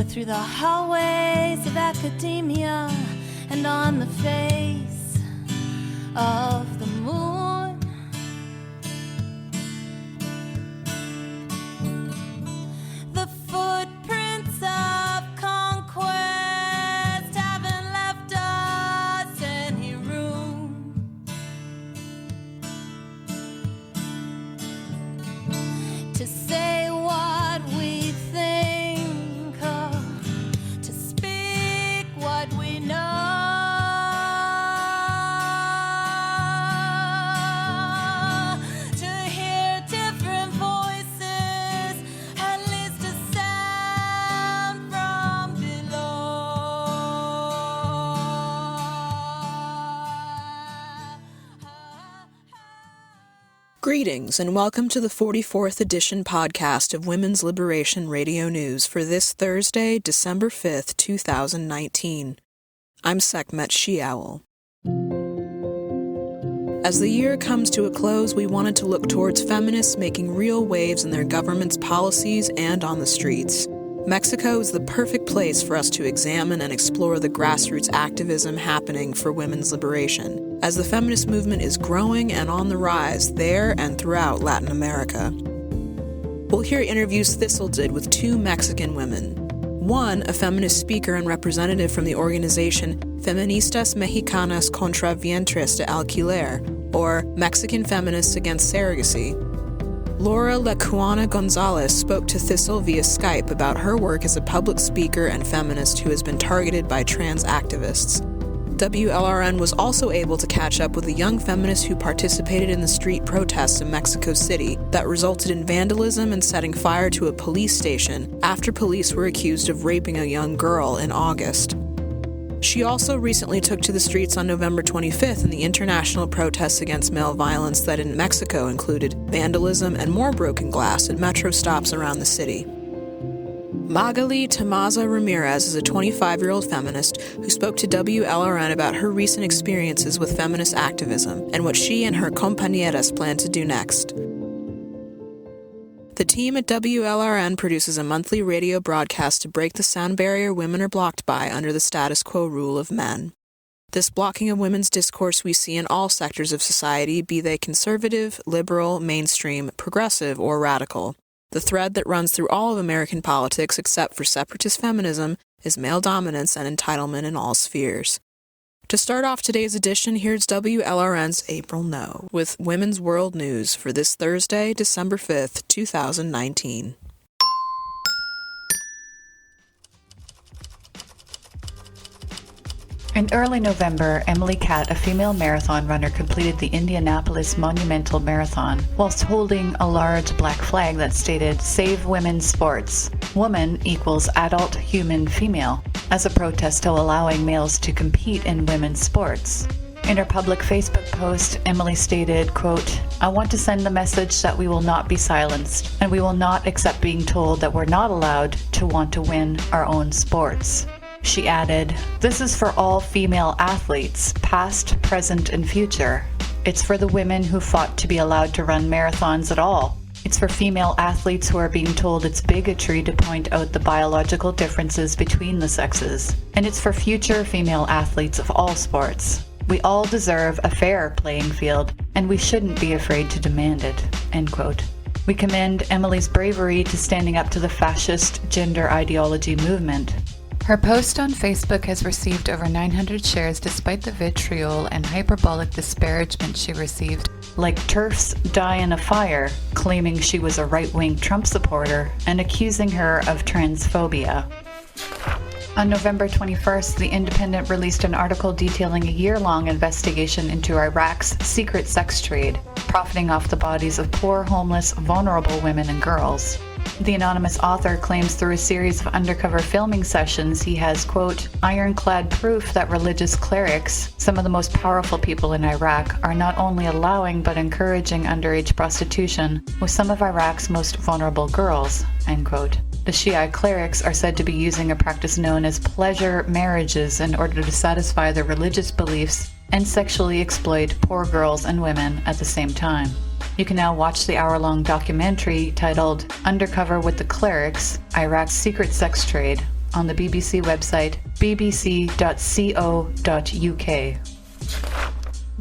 through the hallways of academia and on the face of the moon. The footprints of conquest haven't left us any room to say what we think, to speak what we know. Greetings and welcome to the 44th edition podcast of Women's Liberation Radio News for this Thursday, December 5th, 2019. I'm Sekhmet She-Owl. As the year comes to a close, we wanted to look towards feminists making real waves in their government's policies and on the streets. Mexico is the perfect place for us to examine and explore the grassroots activism happening for women's liberation, as the feminist movement is growing and on the rise there and throughout Latin America. We'll hear interviews Thistle did with two Mexican women. One, a feminist speaker and representative from the organization Feministas Mexicanas contra Vientres de Alquiler, or Mexican Feminists Against Surrogacy. Laura Lecuona Gonzalez spoke to Thistle via Skype about her work as a public speaker and feminist who has been targeted by trans activists. WLRN was also able to catch up with a young feminist who participated in the street protests in Mexico City that resulted in vandalism and setting fire to a police station after police were accused of raping a young girl in August. She also recently took to the streets on November 25th in the international protests against male violence that in Mexico included vandalism and more broken glass at metro stops around the city. Magali Tamaza Ramirez is a 25-year-old feminist who spoke to WLRN about her recent experiences with feminist activism and what she and her compañeras plan to do next. The team at WLRN produces a monthly radio broadcast to break the sound barrier women are blocked by under the status quo rule of men. This blocking of women's discourse we see in all sectors of society, be they conservative, liberal, mainstream, progressive, or radical. The thread that runs through all of American politics except for separatist feminism is male dominance and entitlement in all spheres. To start off today's edition, here's WLRN's April No with Women's World News for this Thursday, December 5th, 2019. In early November, Emily Catt, a female marathon runner, completed the Indianapolis Monumental Marathon whilst holding a large black flag that stated, "Save Women's Sports. Woman equals adult human female," as a protest to allowing males to compete in women's sports. In her public Facebook post, Emily stated, quote, "I want to send the message that we will not be silenced, and we will not accept being told that we're not allowed to want to win our own sports." She added, "This is for all female athletes, past, present, and future. It's for the women who fought to be allowed to run marathons at all. It's for female athletes who are being told it's bigotry to point out the biological differences between the sexes. And it's for future female athletes of all sports. We all deserve a fair playing field, and we shouldn't be afraid to demand it." End quote. We commend Emily's bravery to standing up to the fascist gender ideology movement. Her post on Facebook has received over 900 shares despite the vitriol and hyperbolic disparagement she received, like TERFs Die in a Fire, claiming she was a right-wing Trump supporter and accusing her of transphobia. On November 21st, The Independent released an article detailing a year-long investigation into Iraq's secret sex trade, profiting off the bodies of poor, homeless, vulnerable women and girls. The anonymous author claims through a series of undercover filming sessions he has, quote, "ironclad proof that religious clerics, some of the most powerful people in Iraq, are not only allowing but encouraging underage prostitution with some of Iraq's most vulnerable girls," end quote. The Shiite clerics are said to be using a practice known as pleasure marriages in order to satisfy their religious beliefs and sexually exploit poor girls and women at the same time. You can now watch the hour-long documentary titled Undercover with the Clerics, Iraq's Secret Sex Trade on the BBC website bbc.co.uk.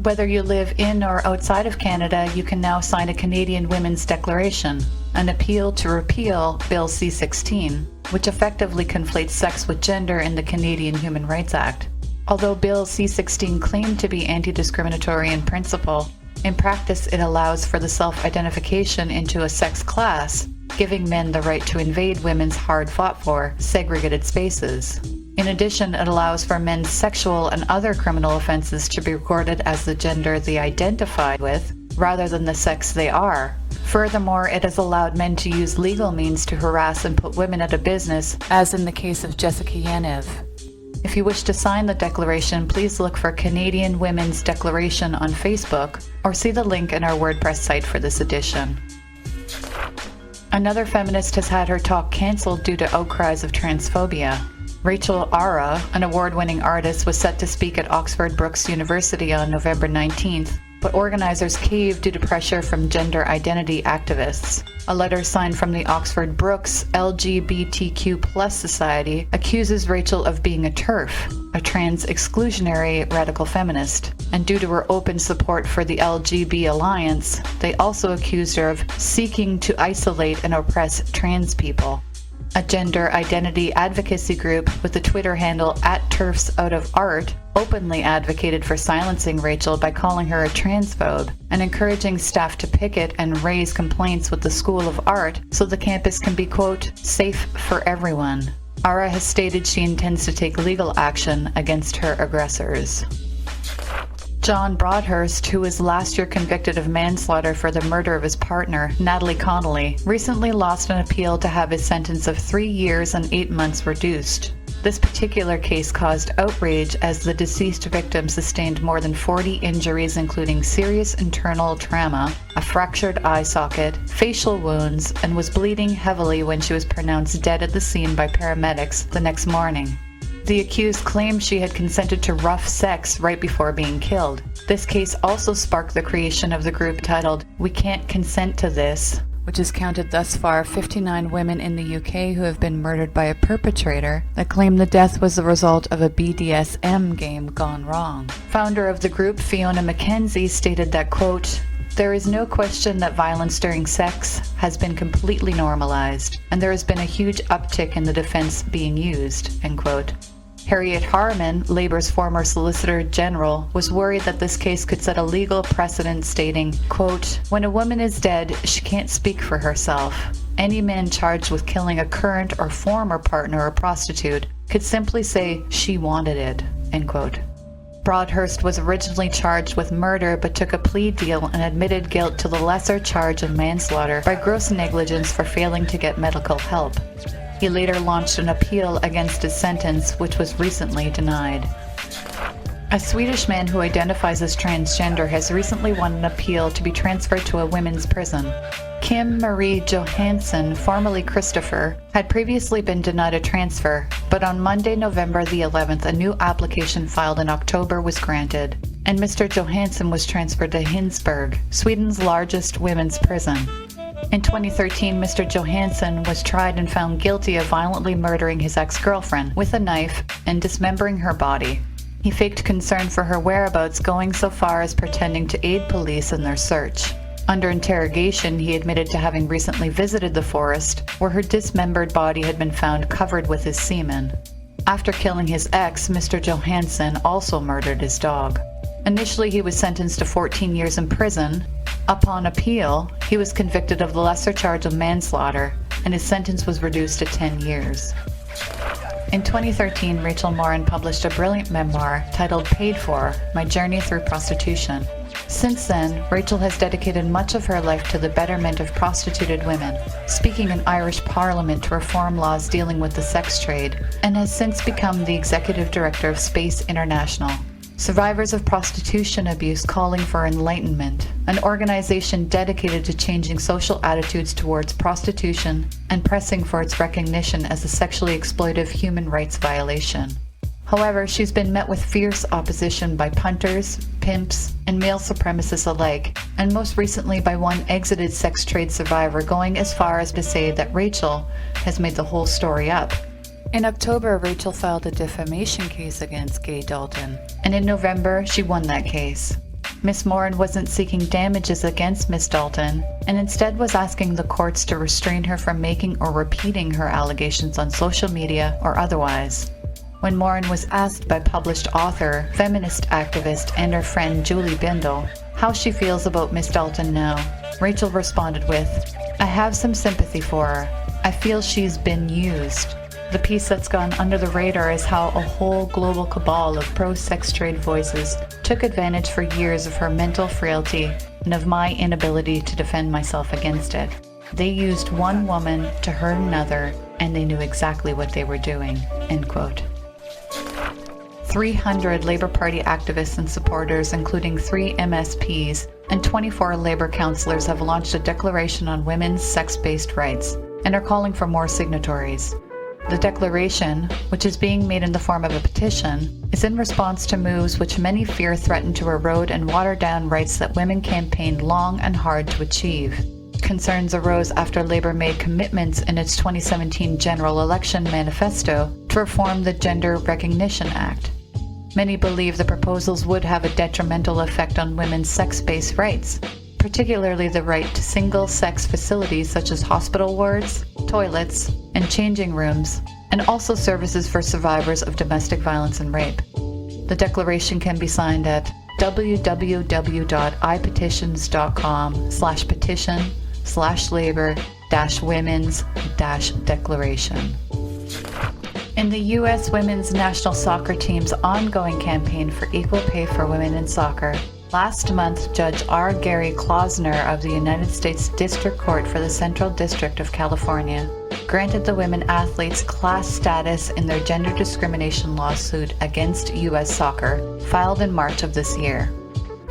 Whether you live in or outside of Canada, you can now sign a Canadian Women's Declaration, an appeal to repeal Bill C-16, which effectively conflates sex with gender in the Canadian Human Rights Act. Although Bill C-16 claimed to be anti-discriminatory in principle, in practice it allows for the self-identification into a sex class, giving men the right to invade women's hard-fought-for, segregated spaces. In addition, it allows for men's sexual and other criminal offenses to be recorded as the gender they identify with, rather than the sex they are. Furthermore, it has allowed men to use legal means to harass and put women out of business, as in the case of Jessica Yanev. If you wish to sign the declaration, please look for Canadian Women's Declaration on Facebook, or see the link in our WordPress site for this edition. Another feminist has had her talk cancelled due to outcries of transphobia. Rachel Ara, an award-winning artist, was set to speak at Oxford Brookes University on November 19th, but organizers caved due to pressure from gender identity activists. A letter signed from the Oxford Brookes LGBTQ+ Society accuses Rachel of being a TERF, a trans-exclusionary radical feminist, and due to her open support for the LGB Alliance, they also accused her of seeking to isolate and oppress trans people. A gender identity advocacy group with the Twitter handle @TERFsOutOfArt openly advocated for silencing Rachel by calling her a transphobe and encouraging staff to picket and raise complaints with the School of Art so the campus can be, quote, safe for everyone. Ara has stated she intends to take legal action against her aggressors. John Broadhurst, who was last year convicted of manslaughter for the murder of his partner, Natalie Connolly, recently lost an appeal to have his sentence of 3 years and 8 months reduced. This particular case caused outrage as the deceased victim sustained more than 40 injuries, including serious internal trauma, a fractured eye socket, facial wounds, and was bleeding heavily when she was pronounced dead at the scene by paramedics the next morning. The accused claimed she had consented to rough sex right before being killed. This case also sparked the creation of the group titled We Can't Consent to This, which has counted thus far 59 women in the UK who have been murdered by a perpetrator that claim the death was the result of a BDSM game gone wrong. Founder of the group, Fiona McKenzie, stated that, quote, there is no question that violence during sex has been completely normalized, and there has been a huge uptick in the defense being used, end quote. Harriet Harman, Labour's former Solicitor General, was worried that this case could set a legal precedent stating, quote, when a woman is dead, she can't speak for herself. Any man charged with killing a current or former partner or prostitute could simply say she wanted it, end quote. Broadhurst was originally charged with murder but took a plea deal and admitted guilt to the lesser charge of manslaughter by gross negligence for failing to get medical help. He later launched an appeal against his sentence, which was recently denied. A Swedish man who identifies as transgender has recently won an appeal to be transferred to a women's prison. Kim Marie Johansson, formerly Christopher, had previously been denied a transfer, but on Monday, November the 11th, a new application filed in October was granted, and Mr. Johansson was transferred to Hinsberg, Sweden's largest women's prison. In 2013, Mr. Johansson was tried and found guilty of violently murdering his ex-girlfriend with a knife and dismembering her body. He faked concern for her whereabouts, going so far as pretending to aid police in their search. Under interrogation, he admitted to having recently visited the forest, where her dismembered body had been found covered with his semen. After killing his ex, Mr. Johansson also murdered his dog. Initially, he was sentenced to 14 years in prison. Upon appeal, he was convicted of the lesser charge of manslaughter, and his sentence was reduced to 10 years. In 2013, Rachel Morin published a brilliant memoir titled Paid For: My Journey Through Prostitution. Since then, Rachel has dedicated much of her life to the betterment of prostituted women, speaking in Irish Parliament to reform laws dealing with the sex trade, and has since become the executive director of Space International, Survivors of Prostitution Abuse Calling for Enlightenment, an organization dedicated to changing social attitudes towards prostitution and pressing for its recognition as a sexually exploitive human rights violation. However, she's been met with fierce opposition by punters, pimps, and male supremacists alike, and most recently by one exited sex trade survivor going as far as to say that Rachel has made the whole story up. In October, Rachel filed a defamation case against Gay Dalton, and in November, she won that case. Ms. Morin wasn't seeking damages against Ms. Dalton, and instead was asking the courts to restrain her from making or repeating her allegations on social media or otherwise. When Morin was asked by published author, feminist activist, and her friend Julie Bindel how she feels about Ms. Dalton now, Rachel responded with, "I have some sympathy for her. I feel she's been used." The piece that's gone under the radar is how a whole global cabal of pro-sex trade voices took advantage for years of her mental frailty and of my inability to defend myself against it. They used one woman to hurt another, and they knew exactly what they were doing. End quote. 300 Labour Party activists and supporters, including 3 MSPs and 24 Labour councillors, have launched a declaration on women's sex-based rights and are calling for more signatories. The declaration, which is being made in the form of a petition, is in response to moves which many fear threaten to erode and water down rights that women campaigned long and hard to achieve. Concerns arose after Labour made commitments in its 2017 general election manifesto to reform the Gender Recognition Act. Many believe the proposals would have a detrimental effect on women's sex-based rights, particularly the right to single-sex facilities such as hospital wards, toilets, and changing rooms, and also services for survivors of domestic violence and rape. The declaration can be signed at www.ipetitions.com/petition/labor-women's-declaration. In the U.S. women's national soccer team's ongoing campaign for equal pay for women in soccer, last month, Judge R. Gary Klausner of the United States District Court for the Central District of California granted the women athletes class status in their gender discrimination lawsuit against U.S. Soccer, filed in March of this year.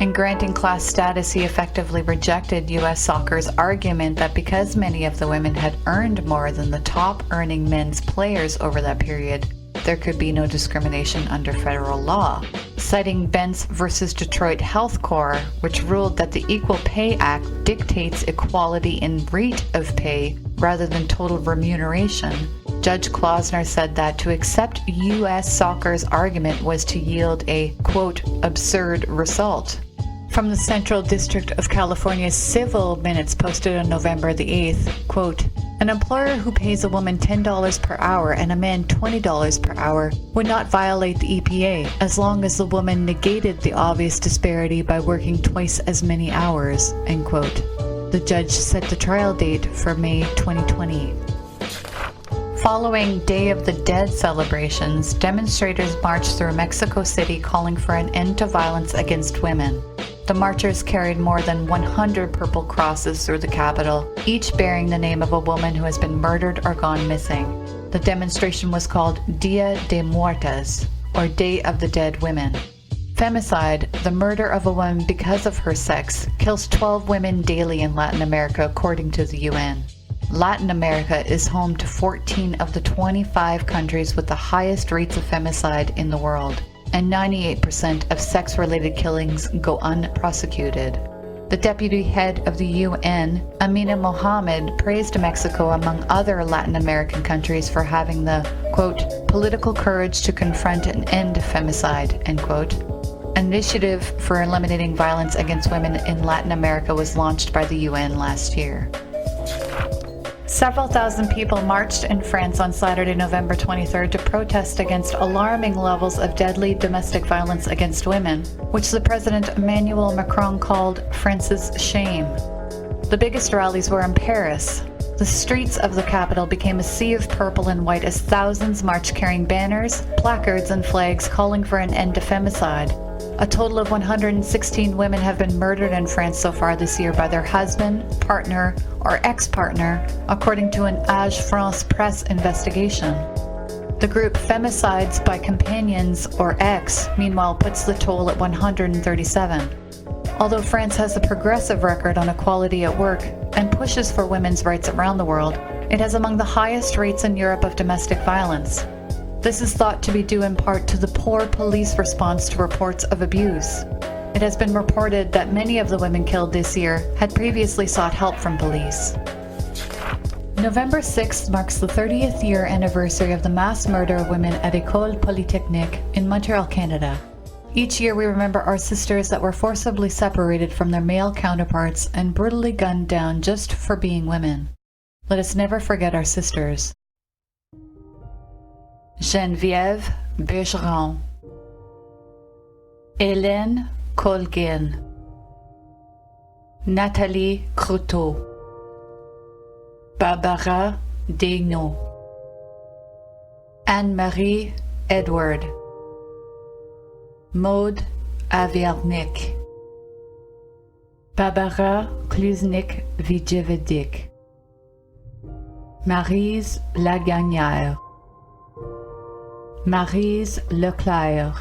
In granting class status, he effectively rejected U.S. Soccer's argument that because many of the women had earned more than the top-earning men's players over that period, there could be no discrimination under federal law, citing Bentz versus Detroit Health Corps, which ruled that the Equal Pay Act dictates equality in rate of pay rather than total remuneration. Judge Klausner said that to accept U.S. Soccer's argument was to yield a, quote, absurd result. From the Central District of California's civil minutes posted on November the 8th, quote, "An employer who pays a woman $10 per hour and a man $20 per hour would not violate the EPA as long as the woman negated the obvious disparity by working twice as many hours," end quote. The judge set the trial date for May 2020. Following Day of the Dead celebrations, demonstrators marched through Mexico City calling for an end to violence against women. The marchers carried more than 100 purple crosses through the capital, each bearing the name of a woman who has been murdered or gone missing. The demonstration was called Dia de Muertas, or Day of the Dead Women. Femicide, the murder of a woman because of her sex, kills 12 women daily in Latin America, according to the UN. Latin America is home to 14 of the 25 countries with the highest rates of femicide in the world, and 98% of sex-related killings go unprosecuted. The deputy head of the UN, Amina Mohammed, praised Mexico, among other Latin American countries, for having the, quote, political courage to confront and end femicide, end quote. An initiative for eliminating violence against women in Latin America was launched by the UN last year. Several thousand people marched in France on Saturday, November 23rd to protest against alarming levels of deadly domestic violence against women, which the President Emmanuel Macron called France's shame. The biggest rallies were in Paris. The streets of the capital became a sea of purple and white as thousands marched carrying banners, placards, and flags calling for an end to femicide. A total of 116 women have been murdered in France so far this year by their husband, partner, or ex-partner, according to an Age France Press investigation. The group Femicides by Companions, or X, meanwhile puts the toll at 137. Although France has a progressive record on equality at work and pushes for women's rights around the world, it has among the highest rates in Europe of domestic violence. This is thought to be due in part to the poor police response to reports of abuse. It has been reported that many of the women killed this year had previously sought help from police. November 6th marks the 30th year anniversary of the mass murder of women at École Polytechnique in Montreal, Canada. Each year we remember our sisters that were forcibly separated from their male counterparts and brutally gunned down just for being women. Let us never forget our sisters. Geneviève Bergeron, Hélène Colguin, Nathalie Croteau, Barbara Desnault, Anne-Marie Edward, Maude Aviernik, Barbara Kluznik-Vijevedik, Maryse Lagagnère, Maryse Leclerc,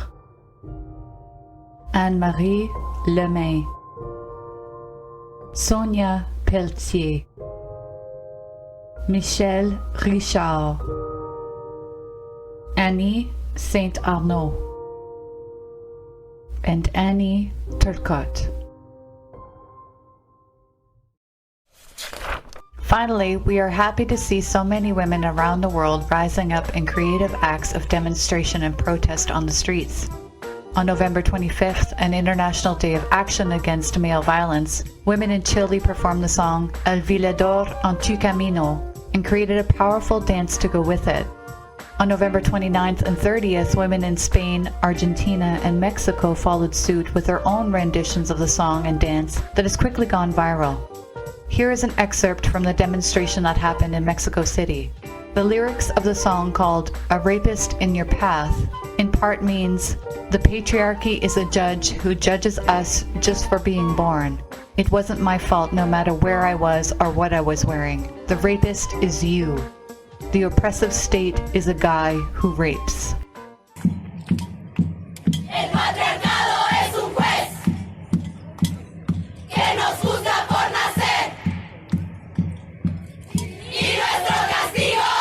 Anne-Marie Lemain, Sonia Pelletier, Michel Richard, Annie Saint-Arnaud, and Annie Turcotte. Finally, we are happy to see so many women around the world rising up in creative acts of demonstration and protest on the streets. On November 25th, an International Day of Action Against Male Violence, women in Chile performed the song El Violador en tu camino and created a powerful dance to go with it. On November 29th and 30th, women in Spain, Argentina, and Mexico followed suit with their own renditions of the song and dance that has quickly gone viral. Here is an excerpt from the demonstration that happened in Mexico City. The lyrics of the song, called A Rapist in Your Path, in part means, the patriarchy is a judge who judges us just for being born. It wasn't my fault no matter where I was or what I was wearing. The rapist is you. The oppressive state is a guy who rapes. El patriarcado es un juez que nos juzga por nacer y nuestro castigo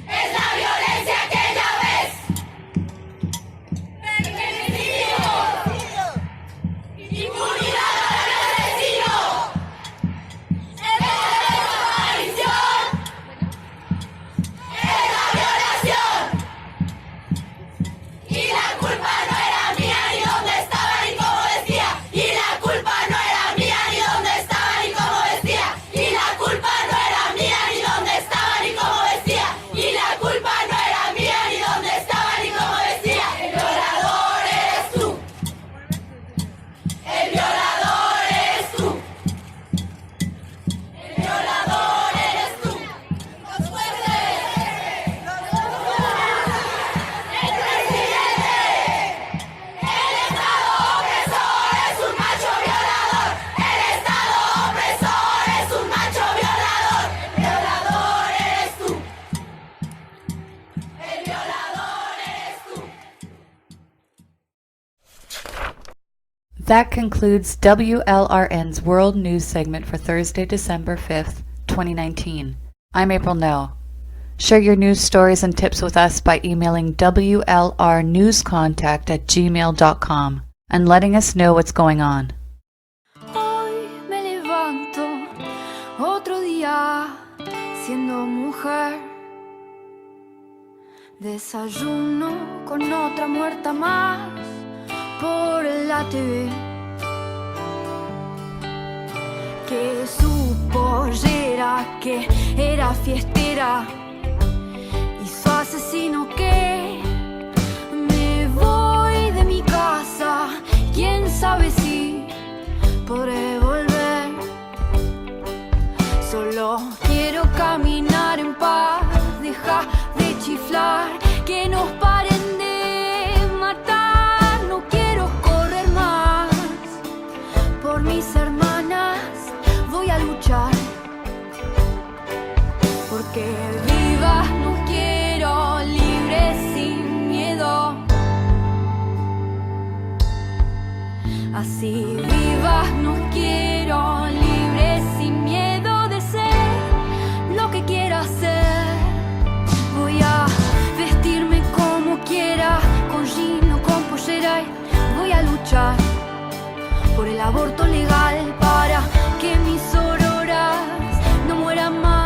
es la violencia que ya ves. Impunidad al asesino. El desaparición es la violación. Y la culpa no era mía ni dónde estaba ni cómo vestía. Y la culpa no era mía ni dónde estaba ni cómo vestía. Y la culpa no era mía ni dónde estaba ni cómo vestía. Y la culpa no era mía ni dónde estaba ni cómo vestía. El violador eres tú. El violador eres tú. El violador eres tú. Los jueces. El presidente. El Estado opresor es un macho violador. El Estado opresor es un macho violador. El violador eres tú. El violador eres tú. That concludes WLRN's World News segment for Thursday, December 5th, 2019. I'm April No. Share your news stories and tips with us by emailing WLRnewscontact@gmail.com and letting us know what's going on. Hoy me levanto otro día siendo mujer. Desayuno con otra muerta más por la TV. Que su pollera, que era fiestera, y su asesino que me voy de mi casa. Quién sabe si podré volver. Solo quiero caminar en paz, deja de chiflar, que nos paren de matar. No quiero correr más por mis hermanas, voy a luchar. Porque vivas no quiero, libres sin miedo. Así vivas no quiero, libres sin miedo de ser lo que quiera ser. Voy a vestirme como quiera, con jean o con pollera, y voy a luchar por el aborto legal para que mis auroras no mueran más.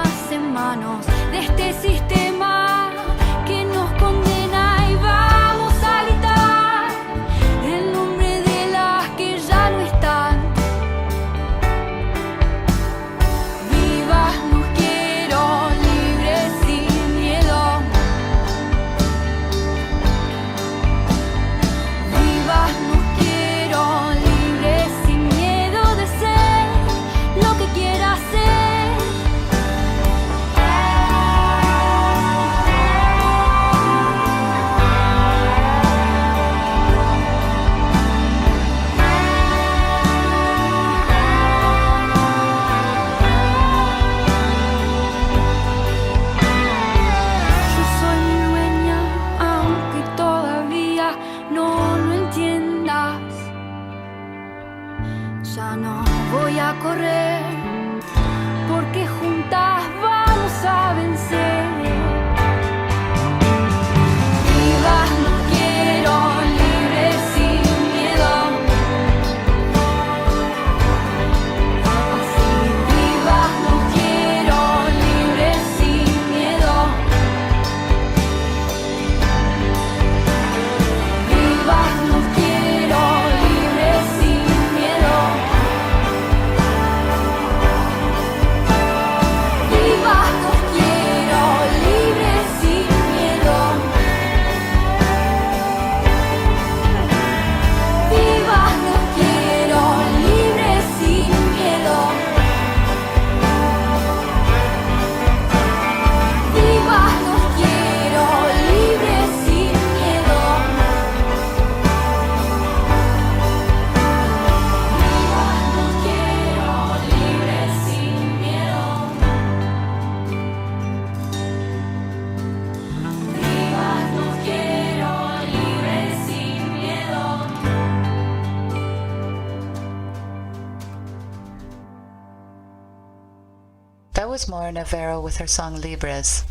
was Mora Navarro with her song Libres.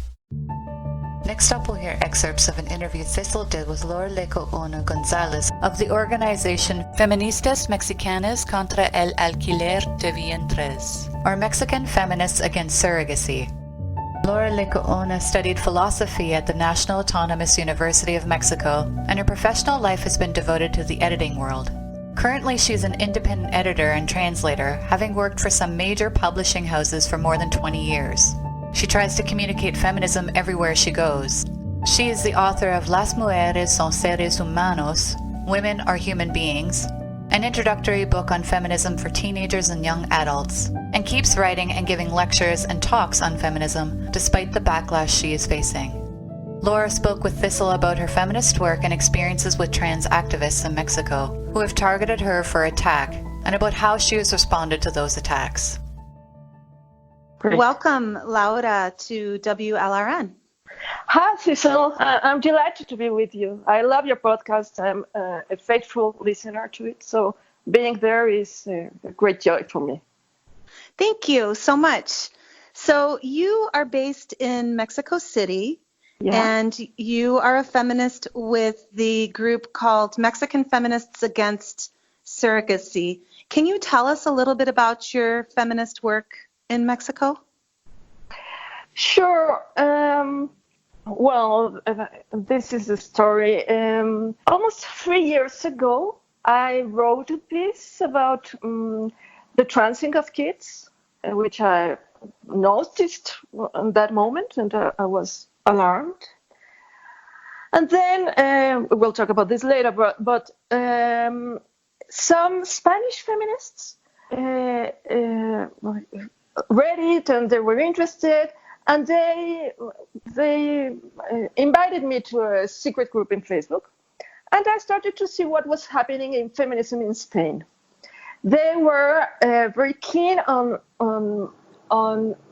Next up, we'll hear excerpts of an interview Thistle did with Laura Lecuona Gonzalez of the organization Feministas Mexicanas contra el alquiler de vientres, or Mexican Feminists Against Surrogacy. Laura Lecuona studied philosophy at the National Autonomous University of Mexico, and her professional life has been devoted to the editing world. Currently, she's an independent editor and translator, having worked for some major publishing houses for more than 20 years. She tries to communicate feminism everywhere she goes. She is the author of Las Mujeres son Seres Humanos, Women Are Human Beings, an introductory book on feminism for teenagers and young adults, and keeps writing and giving lectures and talks on feminism despite the backlash she is facing. Laura spoke with Thistle about her feminist work and experiences with trans activists in Mexico who have targeted her for attack, and about how she has responded to those attacks. Great. Welcome, Laura, to WLRN. Hi, Thistle. I'm delighted to be with you. I love your podcast. I'm a faithful listener to it, so being there is a great joy for me. Thank you so much. So you are based in Mexico City, and you are a feminist with the group called Mexican Feminists Against Surrogacy. Can you tell us a little bit about your feminist work in Mexico? Sure. Well, this is a story. Almost 3 years ago, I wrote a piece about the transing of kids, which I noticed at that moment, and I was alarmed. And then, we'll talk about this later, but some Spanish feminists read it and they were interested, and they invited me to a secret group in Facebook, and I started to see what was happening in feminism in Spain. They were very keen on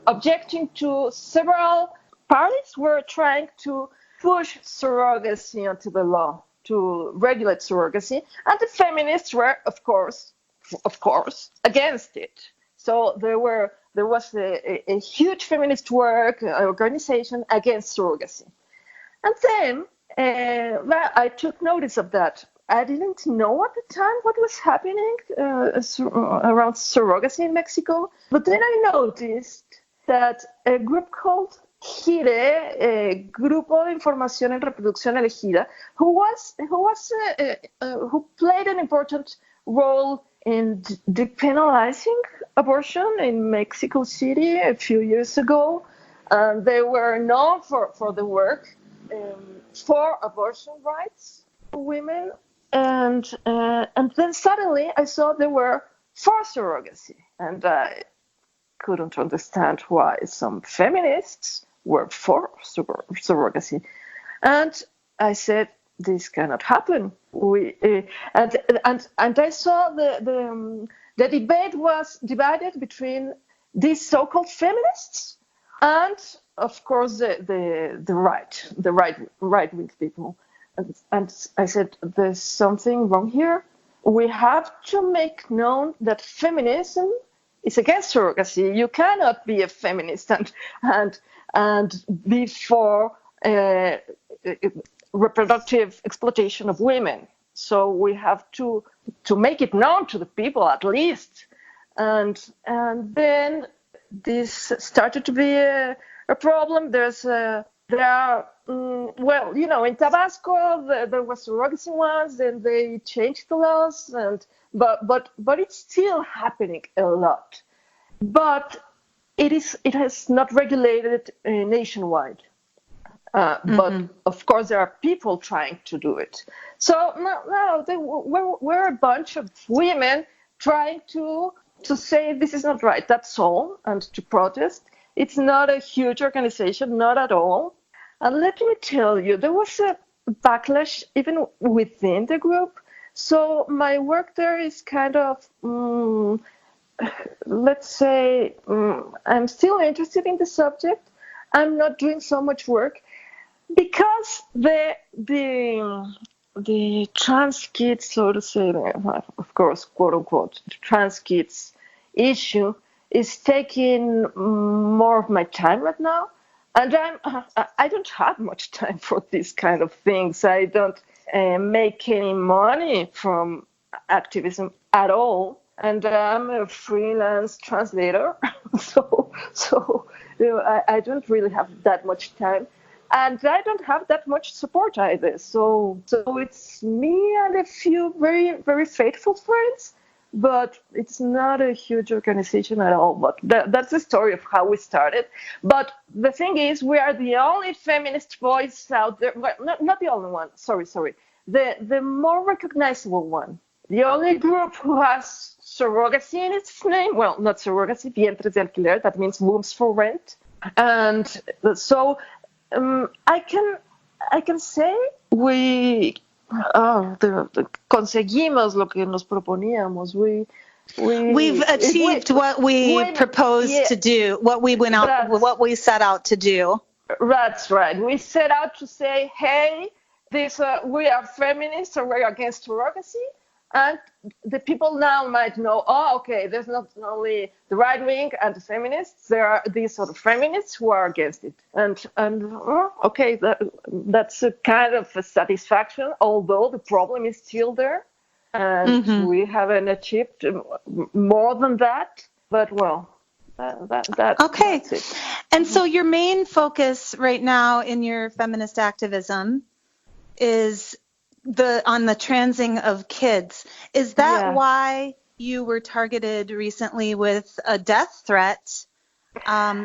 objecting to several parties were trying to push surrogacy into the law, to regulate surrogacy, and the feminists were, of course, against it. So there was a huge feminist work organization against surrogacy. And then I took notice of that. I didn't know at the time what was happening around surrogacy in Mexico, but then I noticed that a group called GIRE, Grupo de Información en Reproducción Elegida, who played an important role in depenalizing abortion in Mexico City a few years ago. They were known for the work for abortion rights for women. And then suddenly I saw they were for surrogacy. And I couldn't understand why some feminists were for surrogacy. And I said, this cannot happen. And I saw the debate was divided between these so-called feminists and, of course, the right-wing people. And I said, there's something wrong here. We have to make known that feminism is against surrogacy. You cannot be a feminist and be for reproductive exploitation of women. So we have to make it known to the people at least. And then this started to be a problem. Well, in Tabasco there was surrogacy once, and they changed the laws, but it's still happening a lot. But it has not regulated nationwide. But of course there are people trying to do it. So no, we're a bunch of women trying to say this is not right. That's all, and to protest. It's not a huge organization, not at all. And let me tell you, there was a backlash even within the group. So my work there is kind of, let's say, I'm still interested in the subject. I'm not doing so much work because the trans kids, so to say, of course, quote unquote, the trans kids issue is taking more of my time right now. And I don't have much time for these kind of things. I don't make any money from activism at all. And I'm a freelance translator. so I don't really have that much time. And I don't have that much support either. So it's me and a few very, very faithful friends. But it's not a huge organization at all. But that's the story of how we started. But the thing is, we are the only feminist voice out there. Well, not the only one. Sorry. The more recognizable one. The only group who has surrogacy in its name. Well, not surrogacy, vientres de alquiler. That means wombs for rent. And so I can say we. Conseguimos lo que nos proponíamos. We've achieved what we proposed to do, what we set out to do. That's right. We set out to say, hey, we are feminists, or we're against surrogacy. And the people now might know, okay, there's not only the right wing and the feminists, there are these sort of feminists who are against it. And okay, that's a kind of a satisfaction, although the problem is still there. And we haven't achieved more than that. But well, okay. That's it. And so your main focus right now in your feminist activism is on the transing of kids. Is that why you were targeted recently with a death threat?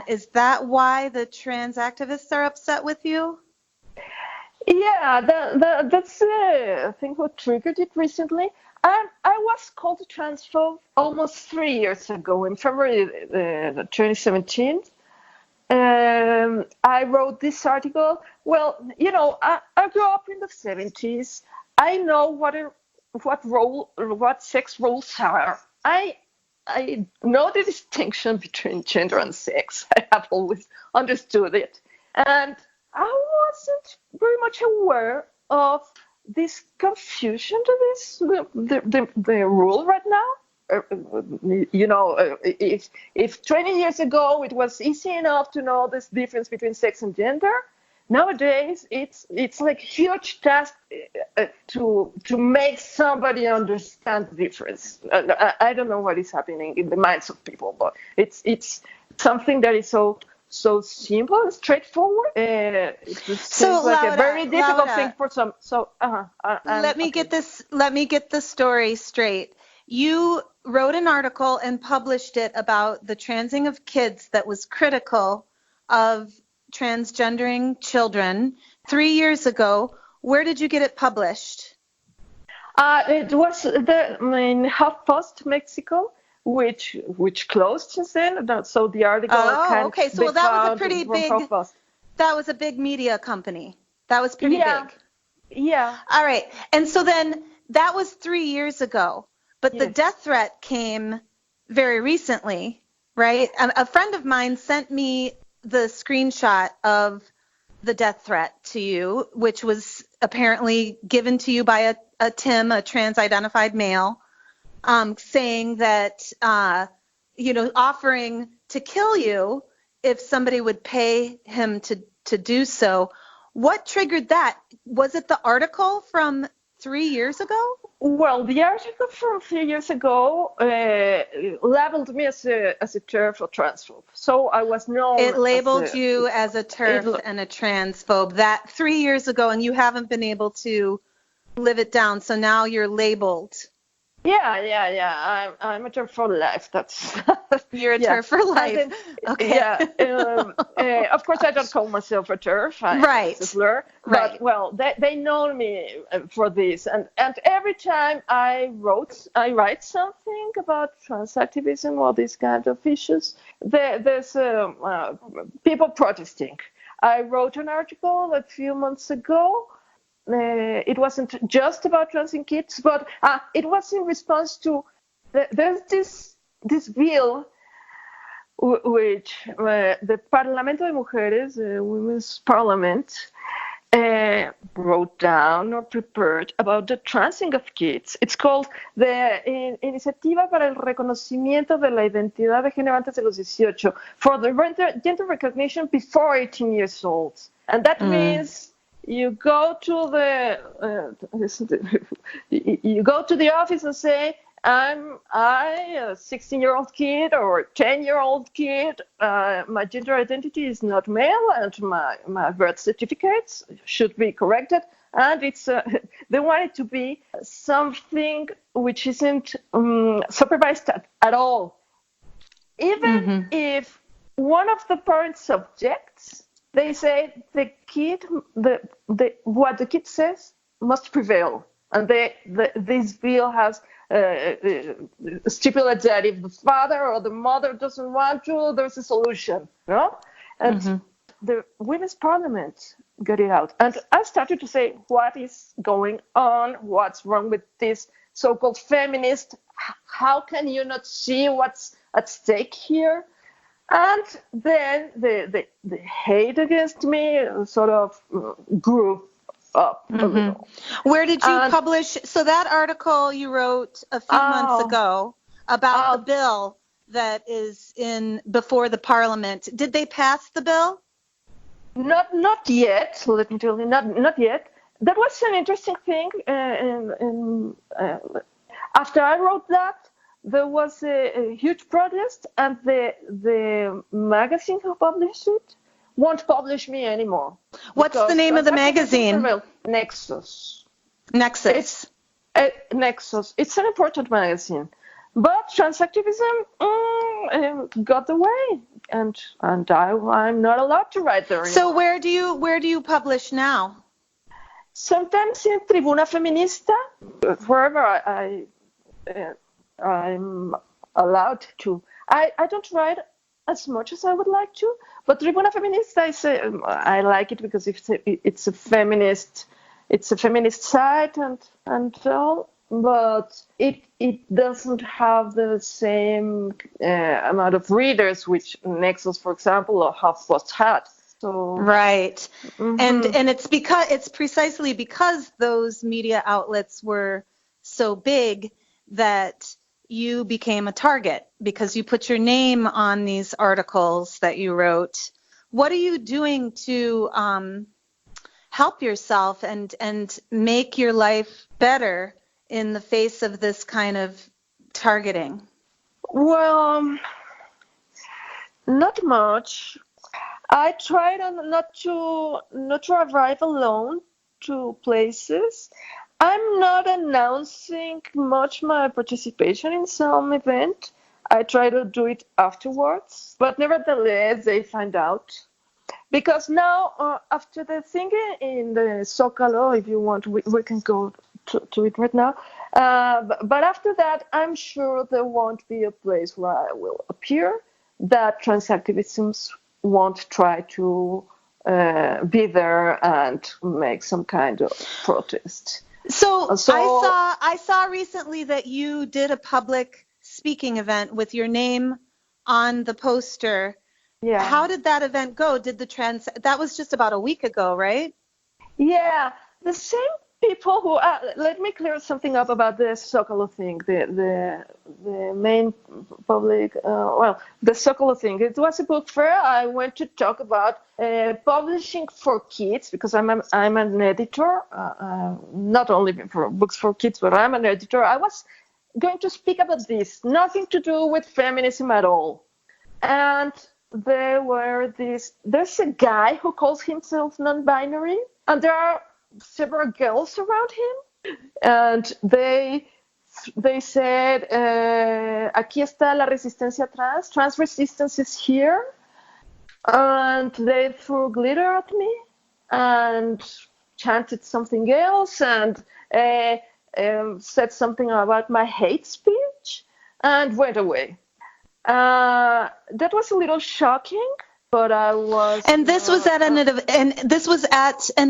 Is that why the trans activists are upset with you? Yeah, that's I think what triggered it recently. I was called a transphobe almost 3 years ago in February 2017. I wrote this article. Well, I grew up in the 70s. I know what sex roles are. I know the distinction between gender and sex. I have always understood it. And I wasn't very much aware of this confusion to this, the rule right now. If 20 years ago it was easy enough to know this difference between sex and gender, nowadays it's like a huge task to make somebody understand the difference. I don't know what is happening in the minds of people, but it's something that is so simple and straightforward. It seems like a very difficult thing for some. So let me get the story straight. You wrote an article and published it about the transing of kids that was critical of transgendering children 3 years ago. Where did you get it published? It was in HuffPost, Mexico, which closed since then. So the article okay. So that was a pretty big. That was a big media company. That was pretty big. Yeah. All right. And so then that was 3 years ago. But the death threat came very recently, right? A friend of mine sent me the screenshot of the death threat to you, which was apparently given to you by a Tim, a trans-identified male, saying that, offering to kill you if somebody would pay him to do so. What triggered that? Was it the article from 3 years ago? Well, the article from 3 years ago labeled me as a TERF or transphobe. So I was known. It labeled you as a TERF and a transphobe that 3 years ago, and you haven't been able to live it down. So now you're labeled. Yeah. I'm a TERF for life. That's you're a TERF for life. Okay. Yeah. Of course, I don't call myself a TERF. Right. It's a slur. Right. But well, they know me for this, and every time I write something about trans activism or these kind of issues, there's people protesting. I wrote an article a few months ago. It wasn't just about transing kids, but it was in response to there's this bill which the Parlamento de Mujeres, the Women's Parliament, wrote down or prepared about the transing of kids. It's called the Iniciativa para el Reconocimiento de la Identidad de Género antes de los 18, for the gender recognition before 18 years old. And that means you go to the office and say, I, a 16-year-old kid or a 10-year-old kid, my gender identity is not male, and my birth certificates should be corrected. And it's they want it to be something which isn't supervised at all. Even if one of the parents objects, they say the kid, what the kid says must prevail. And this bill has stipulates that if the father or the mother doesn't want to, there's a solution, no? And the Women's Parliament got it out. And I started to say, what is going on? What's wrong with this so-called feminist? How can you not see what's at stake here? And then the hate against me sort of grew up a little. Where did you publish? So that article you wrote a few months ago about the bill that is in before the parliament. Did they pass the bill? Not yet. Let me tell you, not yet. That was an interesting thing. After I wrote that, there was a huge protest, and the magazine who published it won't publish me anymore. What's the name of the magazine? Nexus. Nexus. Nexus. It's an important magazine, but transactivism got the way, and I'm not allowed to write there anymore. So where do you publish now? Sometimes in Tribuna Feminista, wherever I'm allowed to. I don't write as much as I would like to, but Tribuna Feminista I like it because it's a feminist site and all, but it doesn't have the same amount of readers which Nexus, for example, or HuffPost had. So right, and it's precisely because those media outlets were so big that you became a target because you put your name on these articles that you wrote. What are you doing to help yourself and make your life better in the face of this kind of targeting? Well, not much. I tried not to arrive alone to places. I'm not announcing much my participation in some event. I try to do it afterwards, but nevertheless, they find out. Because now, after the thing in the Zócalo, if you want, we can go to it right now. But after that, I'm sure there won't be a place where I will appear that transactivism won't try to be there and make some kind of protest. So I saw recently that you did a public speaking event with your name on the poster. Yeah. How did that event go? That was just about a week ago, right? Yeah, the same people who let me clear something up about the Zócalo thing. The main public, the Zócalo thing. It was a book fair. I went to talk about publishing for kids because I'm an editor, not only for books for kids, but I'm an editor. I was going to speak about this, nothing to do with feminism at all. And there's a guy who calls himself non-binary, and there are several girls around him, and they said, aquí está la resistencia trans resistance is here, and they threw glitter at me and chanted something else and said something about my hate speech and went away. That was a little shocking, but I was. And this was at an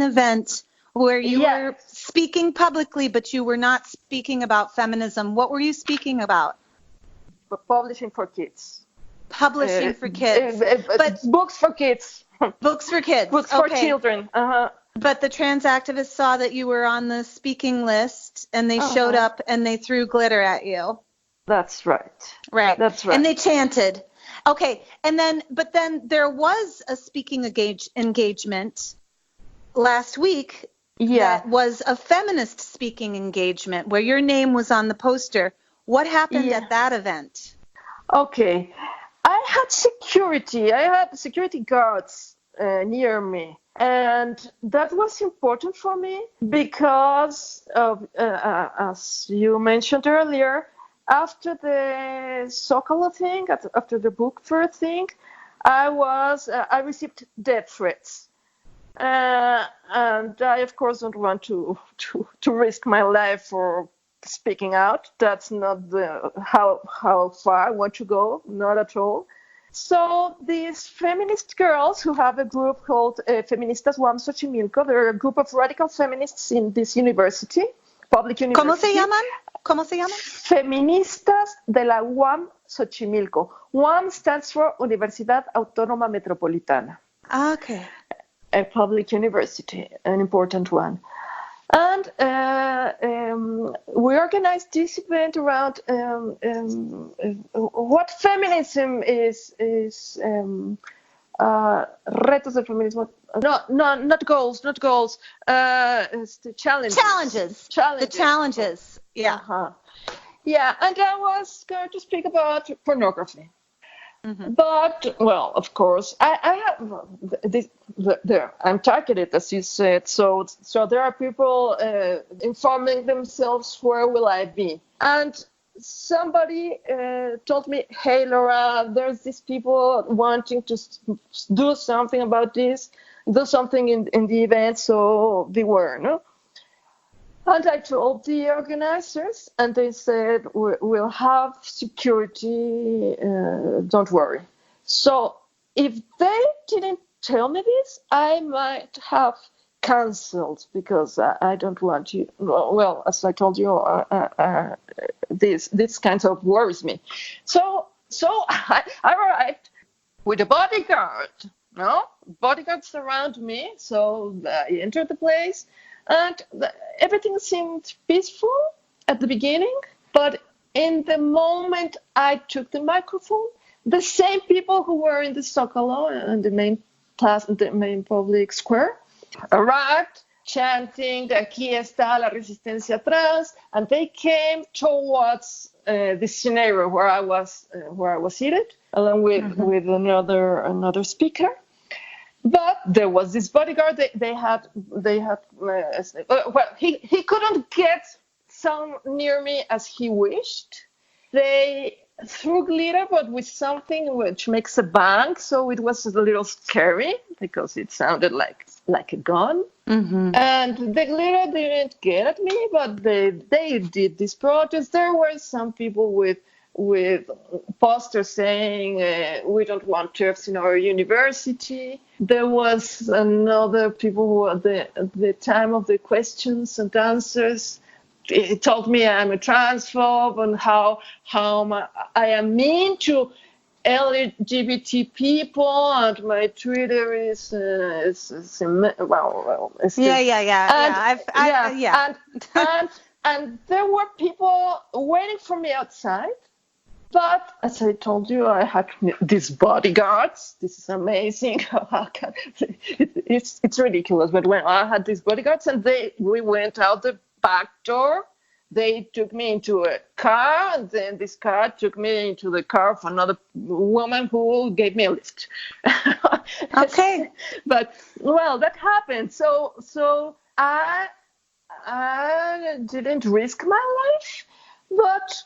event where you were speaking publicly, but you were not speaking about feminism. What were you speaking about? Publishing for kids. Publishing for kids. But books for kids. Books for kids. Books for children. But the trans activists saw that you were on the speaking list, and they showed up and they threw glitter at you. That's right. Right. That's right. And they chanted. Okay. But then there was a speaking engagement last week. Yeah. That was a feminist speaking engagement where your name was on the poster. What happened at that event? Okay. I had security guards near me. And that was important for me because of, as you mentioned earlier, after the Zocalo thing, after the book fair thing, I received death threats. And I, of course, don't want to risk my life for speaking out. That's not how far I want to go, not at all. So these feminist girls who have a group called Feministas UAM Xochimilco, they're a group of radical feminists in this university, public university. ¿Cómo se llaman? Feministas de la UAM Xochimilco. UAM stands for Universidad Autónoma Metropolitana. Okay. A public university, an important one. And we organized this event around what feminism is retos del feminismo. No, not goals. It's the challenges. The challenges. Yeah. Yeah, and I was going to speak about pornography. Mm-hmm. But, well, of course, I have this. I'm targeted, as you said. So there are people informing themselves, where will I be? And somebody told me, hey, Laura, there's these people wanting to do something about this, do something in the event, so beware, no? And I told the organizers, and they said, we'll have security, don't worry. So if they didn't tell me this, I might have canceled, because I don't want to. Well, as I told you, this kind of worries me. So I arrived with a bodyguard. No, bodyguards around me. So I entered the place, and everything seemed peaceful at the beginning. But in the moment I took the microphone, the same people who were in the Zocalo and the main public square arrived chanting, aquí está la resistencia trans, and they came towards the scenario where I was seated, along with another speaker. But there was this bodyguard. They had. Well, he couldn't get so near me as he wished. They threw glitter, but with something which makes a bang, so it was a little scary because it sounded like a gun. Mm-hmm. And the glitter didn't get at me, but they did this protest. There were some people with posters saying we don't want TERFs in our university. There was another people who at the time of the questions and answers, it told me I'm a transphobe and how I am mean to LGBT people, and my Twitter is and there were people waiting for me outside. But as I told you, I had these bodyguards. This is amazing. It's ridiculous. But when I had these bodyguards, and we went out the back door, they took me into a car, and then this car took me into the car of another woman who gave me a lift. Okay. But, well, that happened. So I didn't risk my life, but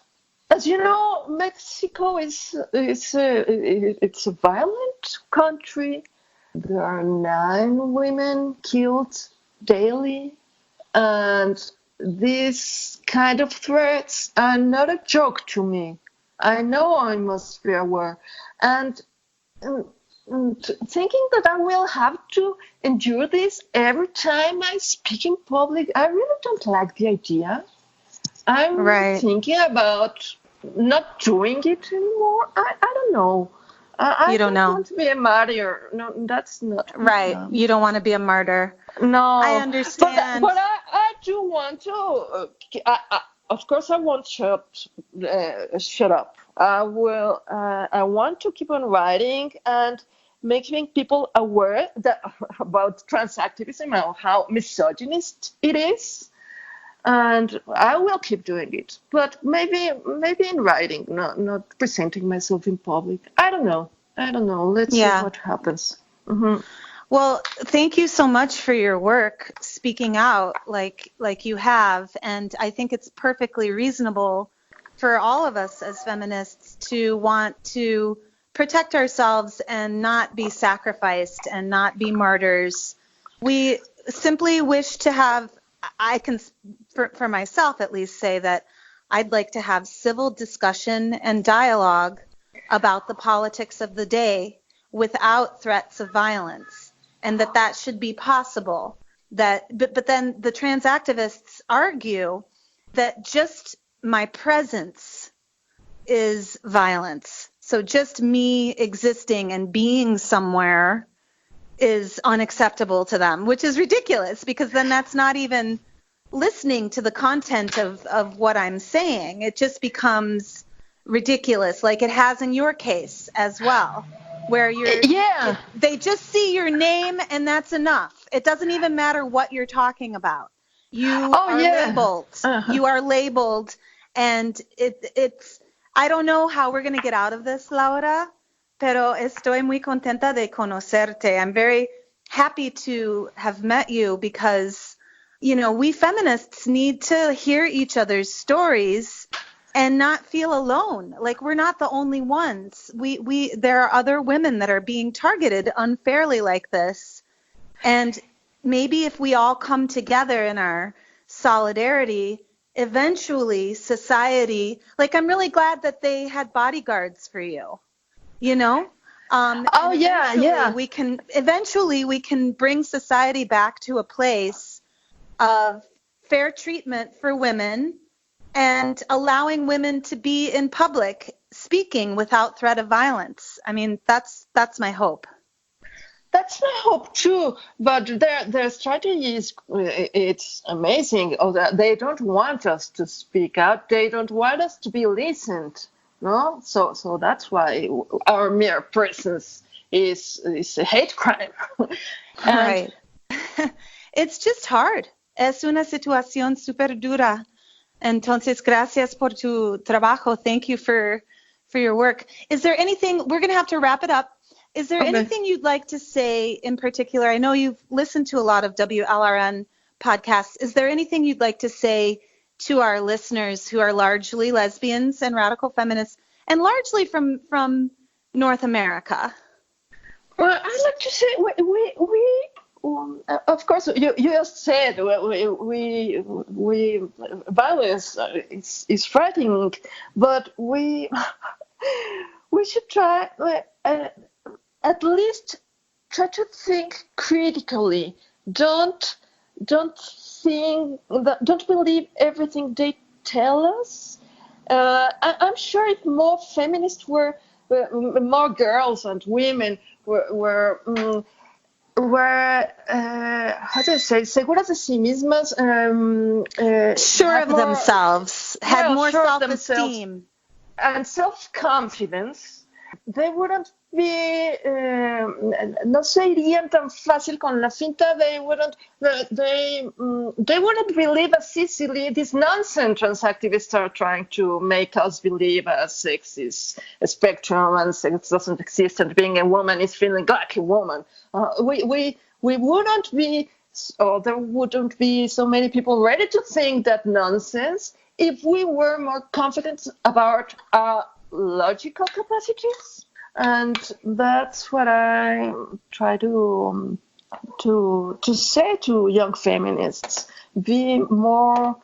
as you know, Mexico is a violent country. There are 9 women killed daily, and these kind of threats are not a joke to me. I know I must be aware, and thinking that I will have to endure this every time I speak in public, I really don't like the idea. I'm thinking about not doing it anymore. I don't know. I You don't know. want to be a martyr. No, that's not Right. You don't want to be a martyr. No, I understand. But I do want to. Of course, I won't shut up. I will. I want to keep on writing and making people aware about trans activism and how misogynist it is. And I will keep doing it, but maybe in writing, not presenting myself in public. I don't know. Let's see what happens. Mm-hmm. Well, thank you so much for your work speaking out like you have, and I think it's perfectly reasonable for all of us as feminists to want to protect ourselves and not be sacrificed and not be martyrs. We simply wish to have, I can, for myself at least, say that I'd like to have civil discussion and dialogue about the politics of the day without threats of violence, and that should be possible. But then the trans activists argue that just my presence is violence. So just me existing and being somewhere is unacceptable to them, which is ridiculous, because then that's not even listening to the content of what I'm saying. It just becomes ridiculous, like it has in your case as well, where they just see your name and that's enough. It doesn't even matter what you're talking about. You are labeled. You are labeled, and it's I don't know how we're going to get out of this, Laura, pero estoy muy contenta de conocerte. I'm very happy to have met you because, we feminists need to hear each other's stories and not feel alone. Like, we're not the only ones. There are other women that are being targeted unfairly like this. And maybe if we all come together in our solidarity, eventually society, like, I'm really glad that they had bodyguards for you, Eventually we can bring society back to a place of fair treatment for women and allowing women to be in public speaking without threat of violence. I mean, that's my hope. That's my hope too, but their strategy is, it's amazing. They don't want us to speak out. They don't want us to be listened. No, so that's why our mere presence is a hate crime. Right. It's just hard. Es una situación súper dura. Entonces, gracias por tu trabajo. Thank you for your work. Is there anything, we're going to have to wrap it up. Is there anything you'd like to say in particular? I know you've listened to a lot of WLRN podcasts. Is there anything you'd like to say to our listeners who are largely lesbians and radical feminists, and largely from North America? Well, I'd like to say we of course, you just said we violence is frightening, but we should try at least try to think critically. Don't believe everything they tell us. I'm sure if more feminists were more girls and women were how do I say, seguras de sí mismas, sure of themselves, had more self-esteem and self-confidence, they wouldn't be, no se irían tan fácil con la finta. They wouldn't believe as easily this nonsense trans activists are trying to make us believe, as sex is a spectrum and sex doesn't exist and being a woman is feeling like a woman. We wouldn't be, or there wouldn't be so many people ready to think that nonsense if we were more confident about our logical capacities. And that's what I try to say to young feminists: be more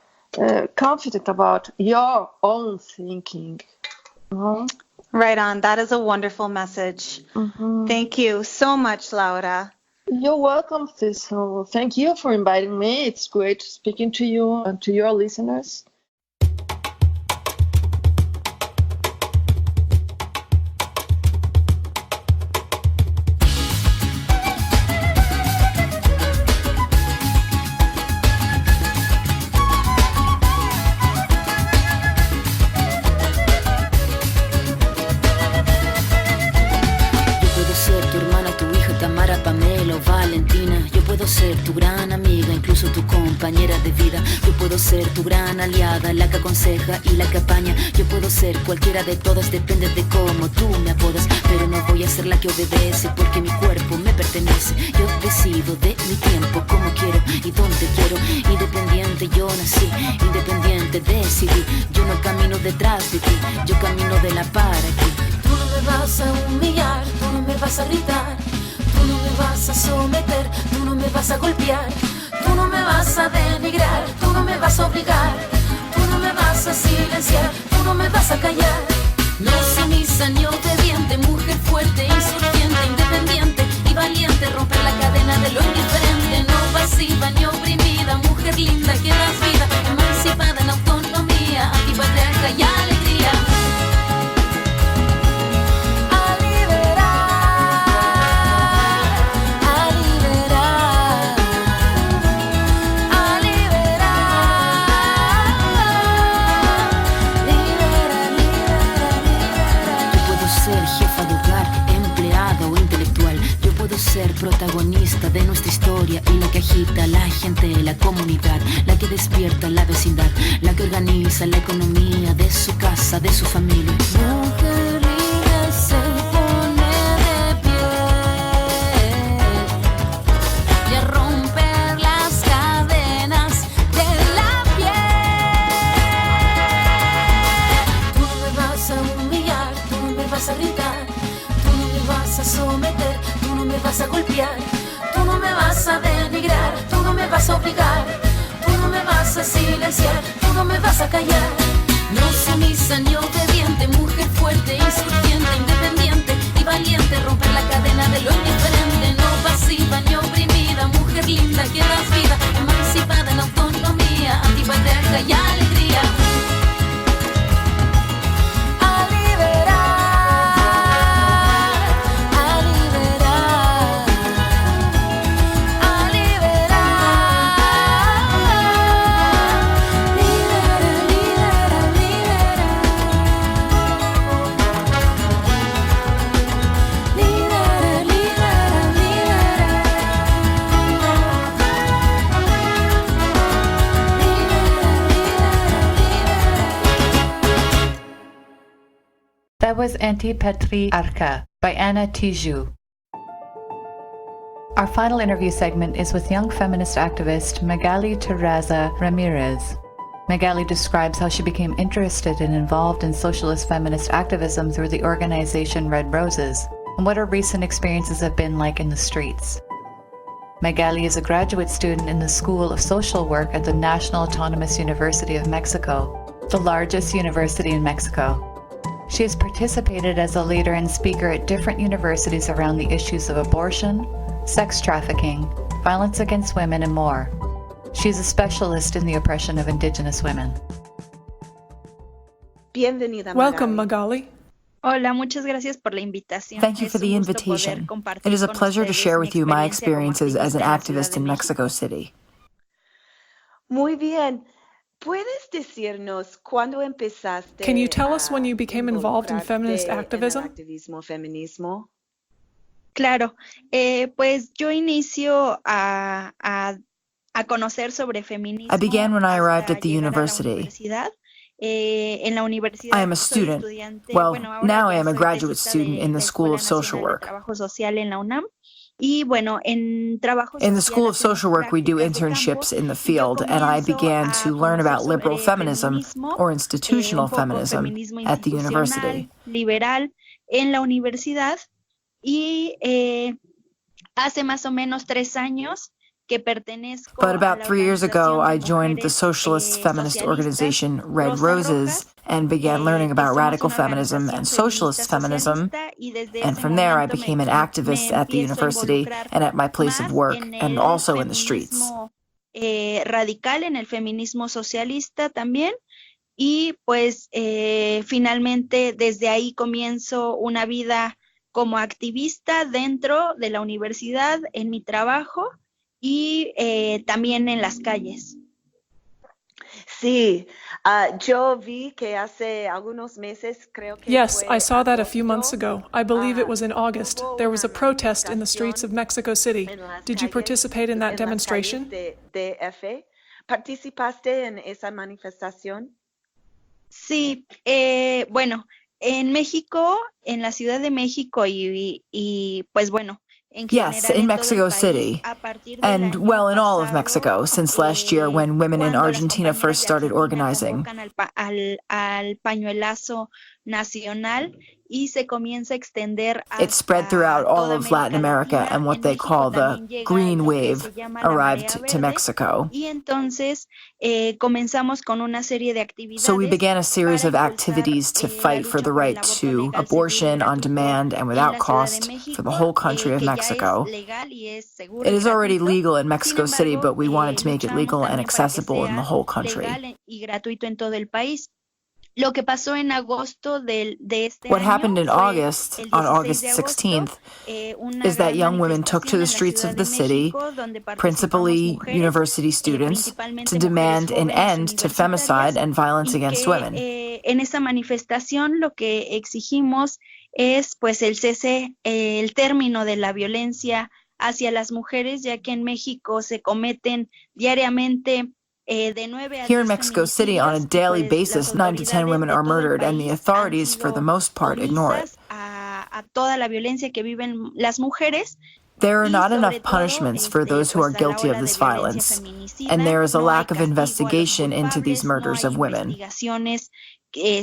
confident about your own thinking. Right on. That is a wonderful message. Mm-hmm. Thank you so much, Laura. You're welcome, Thistle. Thank you for inviting me. It's great speaking to you and to your listeners. Romeo, Valentina. Yo puedo ser tu gran amiga, incluso tu compañera de vida. Yo puedo ser tu gran aliada, la que aconseja y la que apaña. Yo puedo ser cualquiera de todas, depende de cómo tú me apodas. Pero no voy a ser la que obedece, porque mi cuerpo me pertenece. Yo decido de mi tiempo, como quiero y donde quiero. Independiente yo nací, independiente decidí. Yo no camino detrás de ti, yo camino de la para ti. Tú no me vas a humillar, tú no me vas a gritar, tú no me vas a someter, tú no me vas a golpear, tú no me vas a denigrar, tú no me vas a obligar, tú no me vas a silenciar, tú no me vas a callar. No sumisa ni obediente, mujer fuerte, insurgente, independiente y valiente, romper la cadena de lo indiferente. No pasiva ni oprimida, mujer linda que das vida, emancipada en autonomía, antipatriarca y alegría. Ser protagonista de nuestra historia y la que agita la gente, la comunidad, la que despierta la vecindad, la que organiza la economía de su casa, de su familia. Mujer libre se pone de pie y a romper las cadenas de la piel. Tú no me vas a humillar, tú no me vas a gritar, tú no me vas a someter, tú no me vas a golpear, tú no me vas a denigrar, tú no me vas a obligar, tú no me vas a silenciar, tú no me vas a callar. No sumisa ni obediente, mujer fuerte, insurgente, independiente y valiente, romper la cadena de lo indiferente. No pasiva ni oprimida, mujer linda que das vida, emancipada en autonomía, antipatriarca y alegría. That was Anti-Patriarca by Anna Tijoux. Our final interview segment is with young feminist activist Magali Terraza Ramirez. Magali describes how she became interested and involved in socialist feminist activism through the organization Red Roses, and what her recent experiences have been like in the streets. Magali is a graduate student in the School of Social Work at the National Autonomous University of Mexico, the largest university in Mexico. She has participated as a leader and speaker at different universities around the issues of abortion, sex trafficking, violence against women, and more. She is a specialist in the oppression of indigenous women. Bienvenida, Welcome, Magali. Hola, muchas gracias por la invitación. Thank you for the invitation. It is a pleasure to share with you my experiences as an activist in Mexico City. Muy bien. ¿Puedes decirnos cuándo empezaste? Can you tell us when you became involved in feminist activism? Feminismo? Claro, pues yo inicio a conocer sobre feminismo. I began when I arrived at the university. En la universidad I am a student. Well, now I am a graduate student in the School of Social Work. In the School of Social Work, we do internships in the field, and I began to learn about liberal feminism, or institutional feminism, at the university. Liberal en la universidad y hace más o menos 3 años que pertenezco. But about 3 years ago, I joined the socialist feminist organization Red Roses and began learning about radical feminism and socialist feminism. And from there, I became an activist at the university and at my place of work, and also in the streets. Radical en el feminismo socialista también. Y pues finalmente desde ahí comienzo una vida como activista dentro de la universidad, en mi trabajo y también en las calles. Sí, yo vi que hace algunos meses, creo que Yes, fue I saw that a few agosto, months ago. I believe it was in August. hubo There was a una protest in the streets of Mexico City. en las Did you calles, participate in that en las calles demonstration? de DF. ¿Participaste en esa manifestación? Sí, bueno, en México, en la Ciudad de México y pues bueno, en Yes, general in en todo el Mexico país, City. a partir del And, año well, in all of pasado, Mexico, since last year when women in cuando las Argentina compañeras first de started Argentina organizing. convocan al pañuelazo nacional y se comienza a extender It spread throughout hasta all toda of Latin America, Latina. and what En they México call the también llega green lo que wave se llama la marea arrived to verde, Mexico. y entonces comenzamos con una serie de So we actividades began a series para of activities to la fight for lucha the por el right aborto to legal, seguro y abortion on gratuito demand and en without la Ciudad de cost for the México, whole country of que ya es Mexico. legal y es seguro It y is already gratuito. legal in Sin Mexico City, embargo, but we wanted to make it luchamos legal and también para que accessible in the sea whole country. legal y gratuito en todo el país. Lo que pasó en agosto de este What año happened in fue August, el on 16 August de agosto, 16th, una is that gran young women took to manifestación the en la streets Ciudad of de the city, México donde participamos principally mujeres, university students, principalmente to mujeres demand an jóvenes end to femicide universitarias, and violence y against que women. en esa manifestación lo que exigimos es pues el cese, el término de la violencia hacia las mujeres, ya que en México se cometen diariamente de 9 a Here in 10 Mexico City, on a feminicidios, y daily pues basis, las 9 to 10 autoridades women de are todo el murdered, and the país han authorities, for the sido most part, ignore it. omisas a toda la violencia que viven las mujeres. There are Y not sobre enough todo, punishments for those who are pues a la guilty of ola de this violencia violence, feminicida, and there is a no hay lack of castigo a los investigation into these culpables, no murders hay of women. investigaciones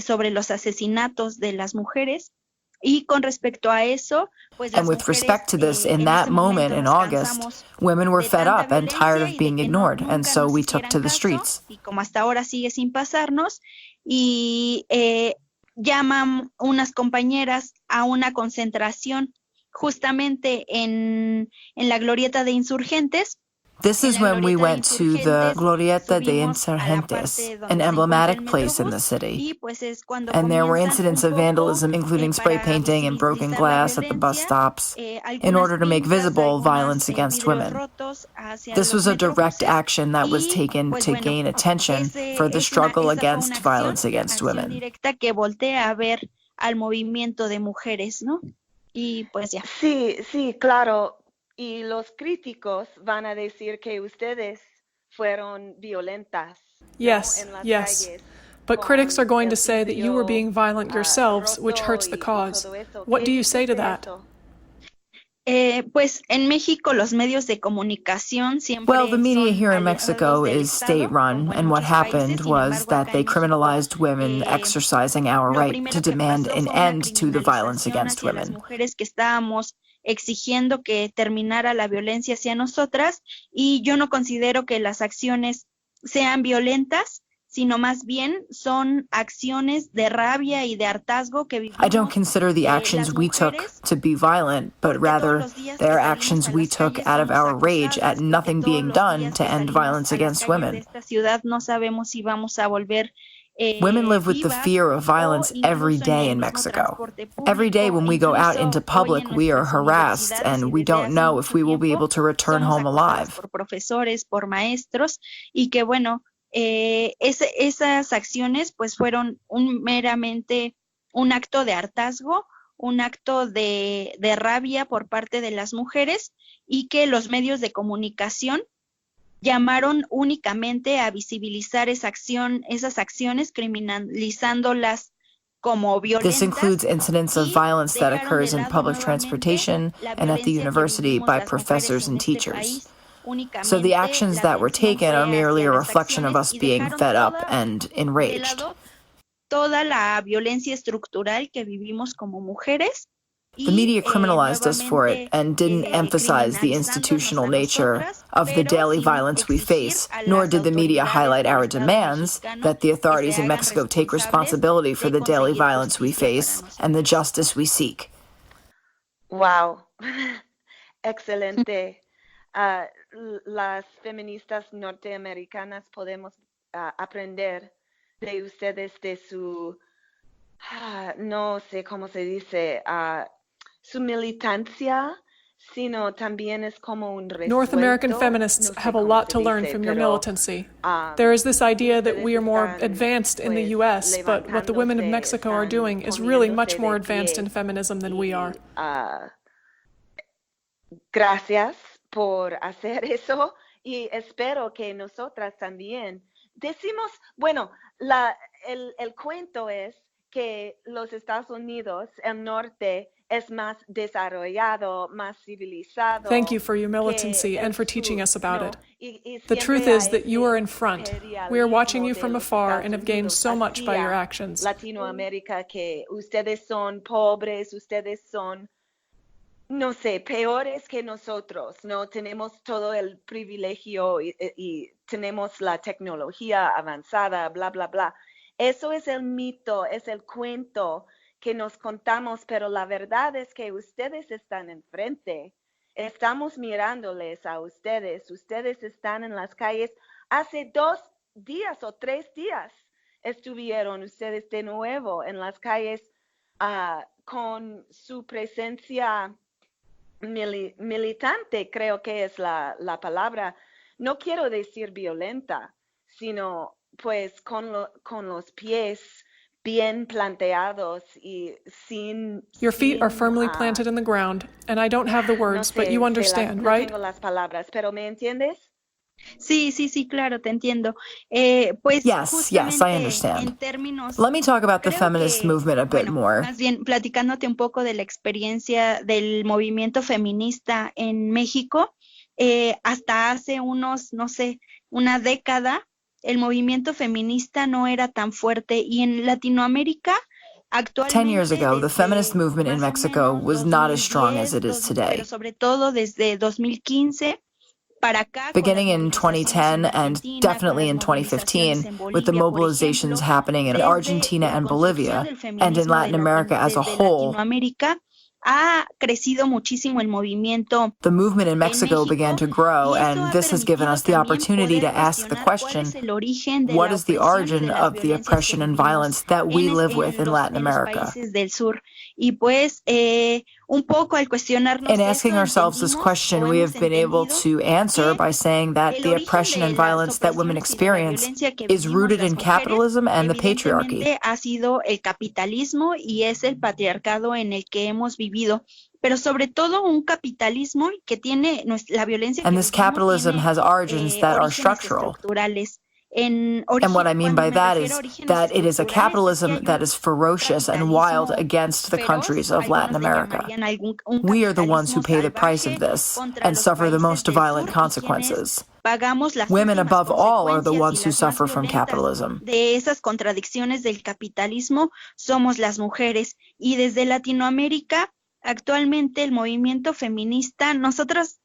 sobre los asesinatos de las mujeres. Y con respecto a eso, pues And las with respect to mujeres this, in en that ese moment momento in nos August, cansamos women were de fed tanta up and tired violencia of y de being que ignored, and nunca so nos we took hicieran to the caso, streets. y como hasta ahora sigue sin pasarnos, y llaman unas compañeras a una concentración justamente en la glorieta de Insurgentes. This is when we went to the Glorieta de Subimos a la Insurgentes, parte donde an se encuentra emblematic el place in the Metrobús, city. y pues es cuando And there were comienzan incidents un of poco, vandalism, including spray para painting and broken visibilizar la glass at the bus violencia, stops, in algunas order to make pintas, visible algunas, violence against vidrios women. rotos hacia This los was a direct metrobuses, action that was y taken pues to bueno, gain attention for the struggle esa fue against una violence against acción women. directa que voltea a ver al movimiento de mujeres, ¿no? Y pues ya. Sí, sí, claro. Y los críticos van a decir que ustedes fueron violentas, ¿no? Yes, En las yes. calles, But critics are con going to el say that you were being violent vidrio, yourselves, which roto hurts the y cause. todo eso. What ¿Qué do you say to dices de that? eso? Pues en México los medios de comunicación siempre Well, the media son here in aliados Mexico del is Estado, state-run, como en and what muchos happened países. Sin was embargo, that acá they en México, criminalized women exercising our lo right primero to que demand pasó an fue una end to the violence criminalización against hacia las women. mujeres que estábamos exigiendo que terminara la violencia hacia nosotras, y yo no considero que las acciones sean violentas, sino más bien son acciones de rabia y de hartazgo que vivimos. I don't consider the actions we took to be violent, but rather they're actions we took out of our rage at nothing being done to end violence against women. Esta ciudad no sabemos si vamos a volver Women live with the fear of violence every day in Mexico. Every day when we go out into public, we are harassed, and we don't know if we will be able to return home alive. Por profesores, por maestros, y que bueno, esas acciones pues fueron meramente un acto de hartazgo, un acto de rabia por parte de las mujeres, y que los medios de comunicación llamaron únicamente a visibilizar esas acciones, criminalizándolas como violentas. This includes incidents of violence that occurs in public transportation and at the university by professors and teachers. So the actions that were taken are merely a reflection of us being fed up and enraged. Toda la violencia estructural que vivimos como mujeres. The media criminalized us for it and didn't emphasize the institutional nature of the daily violence we face, nor did the media highlight our demands that the authorities in Mexico take responsibility for the daily violence we face and the justice we seek. Wow. Excelente. Las feministas norteamericanas podemos aprender de ustedes, de su, no sé cómo se dice, su militancia, sino también es como un North American resuelto, feminists no sé have a cómo lot se to learn dice, from your pero, militancy. There is this idea that we are more ustedes advanced in the pues, US, but what the women of levantándose, Mexico are están doing is really poniéndose much more de advanced in pie feminism than we are. Gracias por hacer eso y espero que nosotras también decimos, bueno, el cuento es que los Estados Unidos, el norte, es más desarrollado, más civilizado. Thank you for your militancy and for teaching us about it. The truth is that you are in front. We are watching you from afar and have gained so much by your actions. Latinoamérica, que ustedes son pobres, ustedes son, no sé, peores que nosotros, no tenemos todo el privilegio y tenemos la tecnología avanzada, bla, bla, bla. Eso es el mito, es el cuento que nos contamos, pero la verdad es que ustedes están enfrente. Estamos mirándoles a ustedes. Ustedes están en las calles. Hace 2 días o 3 días estuvieron ustedes de nuevo en las calles con su presencia militante, creo que es la palabra. No quiero decir violenta, sino pues con los pies bien planteados y sin... Your feet are firmly planted in the ground, and I don't have the words, but you understand, right? No tengo las palabras, pero ¿me entiendes? Sí, claro, te entiendo. Pues Yes, I understand. en términos, Let me talk about the creo feminist que, movement a bit bueno, more. más bien platicándote un poco de la experiencia del movimiento feminista en México. Hasta hace unos, no sé, una década, el movimiento feminista no era tan fuerte, y en Latinoamérica actualmente 10 years ago, the feminist movement in Mexico was not as strong as it is today. Pero sobre todo desde 2015 para acá, beginning in 2010 and definitely in 2015, with the mobilizations happening in Argentina and Bolivia, and in Latin America as a whole. Ha crecido muchísimo el movimiento. The movement in Mexico began to grow, and this has given us the opportunity to ask the question, what is the origin of the oppression and violence that we live with in Latin America? Y pues, un poco al cuestionarnos in asking ourselves this question, we have been able to answer by saying that the oppression and violence that women experience is rooted in capitalism and the patriarchy. Ha sido el capitalismo y es el patriarcado en el que hemos vivido, pero sobre todo un capitalismo que tiene la violencia. And this capitalism has origins that are structural. And what I mean by that is that it is a capitalism that is ferocious and wild against the countries of Latin America. We are the ones who pay the price of this and suffer the most violent consequences. Women, above all, are the ones who suffer from capitalism. De esas contradicciones del capitalismo somos las mujeres, y desde Latinoamérica actualmente el movimiento feminista, nosotros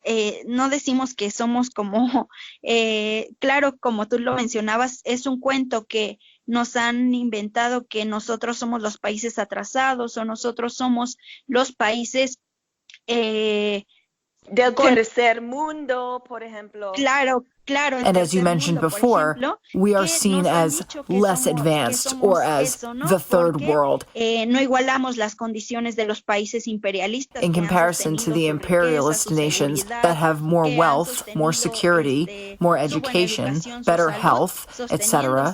no decimos que somos como, claro, como tú lo mencionabas, es un cuento que nos han inventado, que nosotros somos los países atrasados o nosotros somos los países del tercer mundo, por ejemplo. Claro. And as you mentioned before, we are seen as less advanced or as the third world no igualamos las condiciones de los países imperialistas in comparison to the imperialist nations that have more wealth, more security, more education, better health, etc.,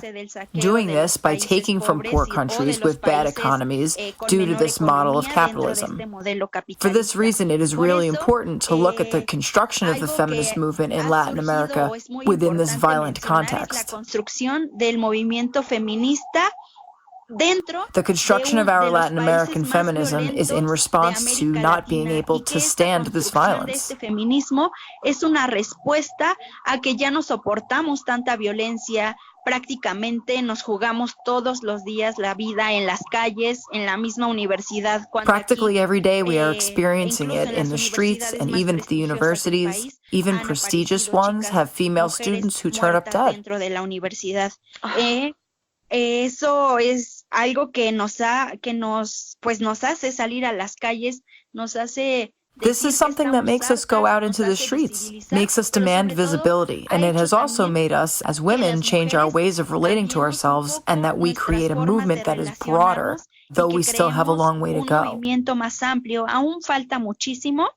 doing this by taking from poor countries with bad economies due to this model of capitalism. For this reason, it is really important to look at the construction of the feminist movement in Latin America within this violent context. The construction of our Latin American feminism is in response to not being able to stand this violence. Feminismo es una respuesta a que ya no soportamos tanta violencia. Prácticamente nos jugamos todos los días la vida en las calles, en la misma universidad. Practically every day we are experiencing it in the streets, and even at the universities. Even prestigious ones have female students who turn up dead. Dentro de la universidad. Eso es algo que nos hace salir a las calles, nos hace... This is something that makes us go out into the streets, makes us demand visibility, and it has also made us, as women, change our ways of relating to ourselves, and that we create a movement that is broader, though we still have a long way to go. Aún falta muchísimo,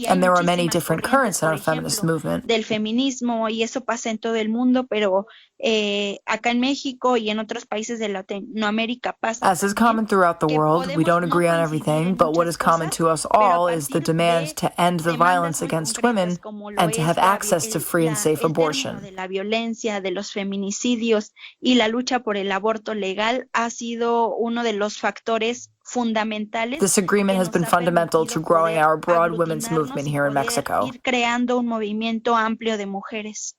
And there are many different currents in our feminist movement. Del feminismo, y eso pasa en todo el mundo, pero acá en México y en otros países de Latinoamérica pasa. As is common throughout the world, we don't agree on everything, but what is common to us all is the demand to end the violence against women and to have access to free and safe abortion. De la violencia, de los feminicidios y la lucha por el aborto legal ha sido uno de los factores fundamentales. This agreement has been fundamental to growing our broad women's movement here in Mexico. Ir creando un movimiento amplio de mujeres.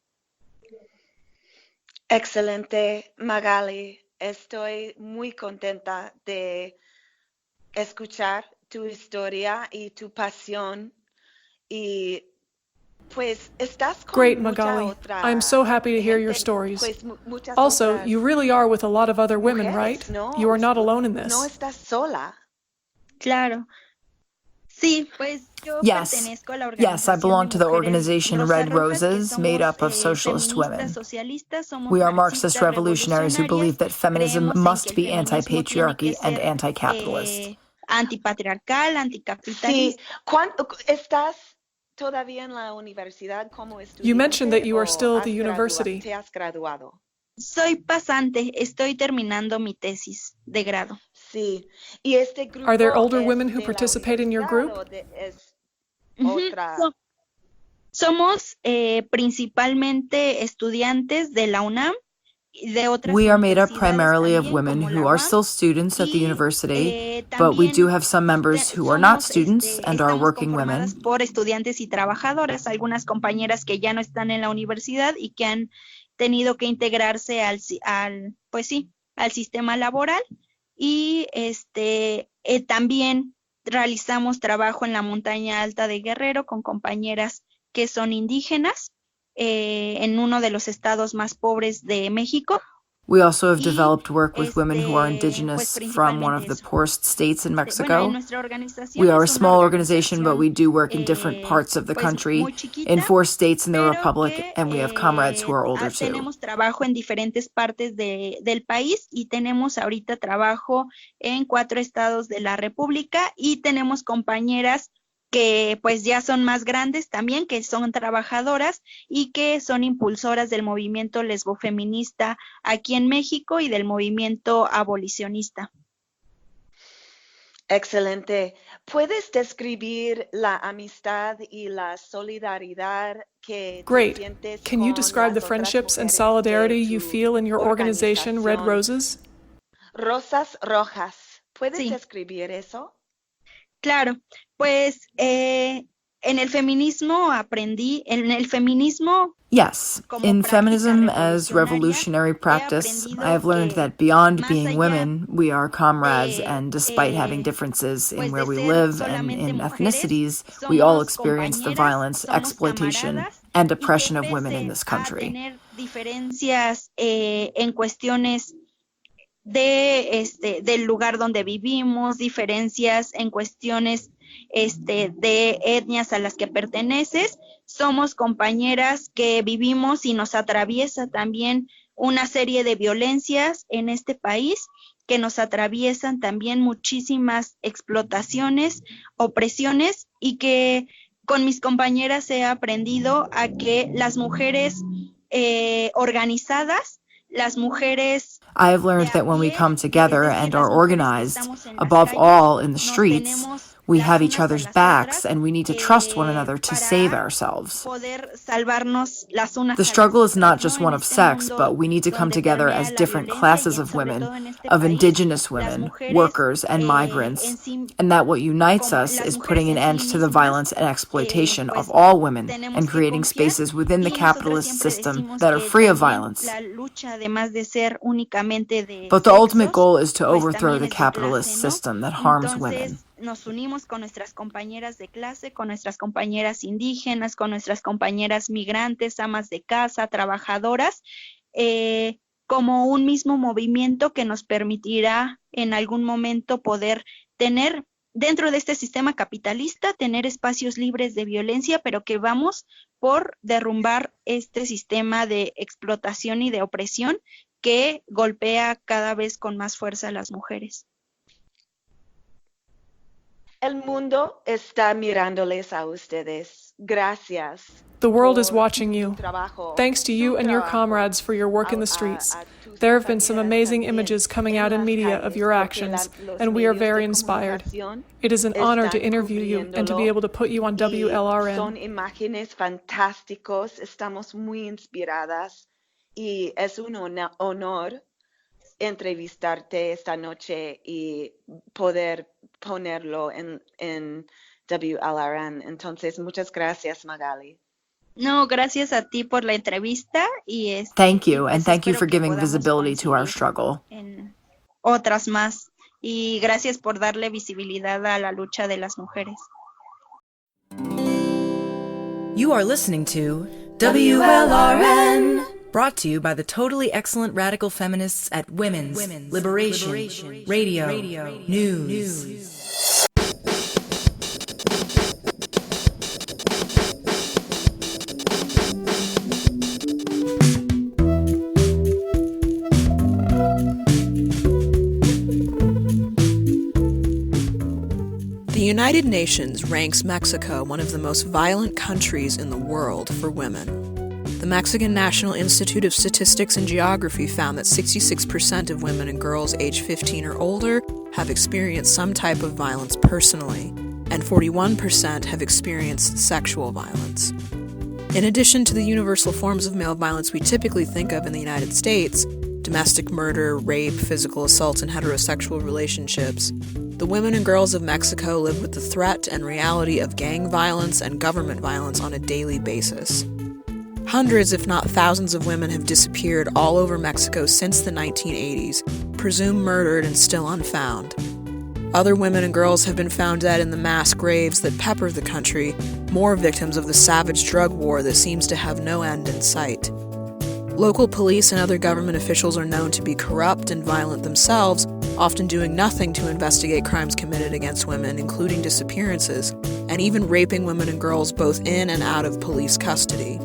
Excelente, Magali. Estoy muy contenta de escuchar tu historia y tu pasión. Y pues estás con Great, mucha Magali. otra I'm so happy to hear your gente, stories. pues muchas Also, otras you really are with a lot of other women, mujeres, right? ¿no? You are not alone in this. No estás sola. Claro. Sí, pues yo Yes. pertenezco a la Yes, I belong to the Mujeres organization Rosa Red Rojas, que Roses, made up of somos, socialist women. feministas socialistas, somos We are marxistas Marxist revolutionaries who believe that feminism creemos en must que el be feminismo anti-patriarchy tiene que and ser, anti-capitalist. Antipatriarcal, Sí. anticapitalista. ¿Estás todavía en la universidad como estudiante? You mentioned that you are still at the ¿O university. te has graduado? Soy pasante, estoy terminando mi tesis de grado. Sí. ¿Y este grupo Are there older es women who de la participate in your universidad group? o es Ujú. otra? Somos principalmente estudiantes de la UNAM y de otras We are made up universidades primarily of también, women como la who are UAM. still students at the Y, university, but we do have some members who are not students and are estamos working conformadas women. por estudiantes y trabajadoras, algunas compañeras que ya no están en la universidad y que han tenido que integrarse al sistema laboral, y también realizamos trabajo en la montaña alta de Guerrero con compañeras que son indígenas en uno de los estados más pobres de México. We also have Y, developed work with women who are pues indigenous from one of the principalmente eso. poorest states in Bueno, Mexico. nuestra organización We are a es una small organization, but we do work in different organización, parts of the pues, country, muy chiquita, in 4 states in the pero Republic, que and we have comrades who are older too. tenemos trabajo en diferentes partes del país, y tenemos ahorita trabajo en 4 estados de la República, y tenemos compañeras que pues ya son más grandes también, que son trabajadoras y que son impulsoras del movimiento lesbofeminista aquí en México y del movimiento abolicionista. Excelente. ¿Puedes describir la amistad y la solidaridad que te Great. sientes Can you con describe the las otras friendships and mujeres solidarity de you tu feel in your organization, Red organización? Roses? Rosas rojas. ¿Puedes Sí. describir eso? Claro, pues en el feminismo Yes, como in práctica feminism as revolucionaria, revolutionary practice, aprendido I have learned que that beyond más being allá women, we are comrades, and despite eh, having differences in pues where de we ser live and solamente in mujeres, ethnicities, we all somos experience the compañeras, violence, somos exploitation, camaradas, and y que oppression of women in pese this a country. tener diferencias en cuestiones del lugar donde vivimos, diferencias en cuestiones de etnias a las que perteneces, somos compañeras que vivimos y nos atraviesa también una serie de violencias en este país, que nos atraviesan también muchísimas explotaciones, opresiones, y que con mis compañeras he aprendido a que las mujeres organizadas, las mujeres I have learned that when we come together and are organized, above all in the streets, we have each other's backs and we need to trust one another to save ourselves. The struggle is not just one of sex, but we need to come together as different classes of women, of indigenous women, workers, and migrants, and that what unites us is putting an end to the violence and exploitation of all women and creating spaces within the capitalist system that are free of violence. But the ultimate goal is to overthrow the capitalist system that harms women. Nos unimos con nuestras compañeras de clase, con nuestras compañeras indígenas, con nuestras compañeras migrantes, amas de casa, trabajadoras, como un mismo movimiento que nos permitirá en algún momento poder tener, dentro de este sistema capitalista, tener espacios libres de violencia, pero que vamos por derrumbar este sistema de explotación y de opresión que golpea cada vez con más fuerza a las mujeres. El mundo está mirándoles a ustedes. Gracias. The world is watching you. Thanks to you and your comrades for your work in the streets. There have been some amazing images coming out in media of your actions, and we are very inspired. It is an honor to interview you and to be able to put you on WLRN. Son imágenes fantásticos. Estamos muy inspiradas y es un honor entrevistarte esta noche y poder ponerlo en WLRN. Entonces, muchas gracias, Magali. No, gracias a ti por la entrevista y Thank you, and thank you for giving visibility to our struggle. En otras más. Y gracias por darle visibilidad a la lucha de las mujeres. You are listening to WLRN, brought to you by the totally excellent radical feminists at Women's Liberation Radio News. The United Nations ranks Mexico one of the most violent countries in the world for women. The Mexican National Institute of Statistics and Geography found that 66% of women and girls aged 15 or older have experienced some type of violence personally, and 41% have experienced sexual violence. In addition to the universal forms of male violence we typically think of in the United States, domestic murder, rape, physical assault, and heterosexual relationships, the women and girls of Mexico live with the threat and reality of gang violence and government violence on a daily basis. Hundreds, if not thousands, of women have disappeared all over Mexico since the 1980s, presumed murdered and still unfound. Other women and girls have been found dead in the mass graves that pepper the country, more victims of the savage drug war that seems to have no end in sight. Local police and other government officials are known to be corrupt and violent themselves, often doing nothing to investigate crimes committed against women, including disappearances, and even raping women and girls both in and out of police custody.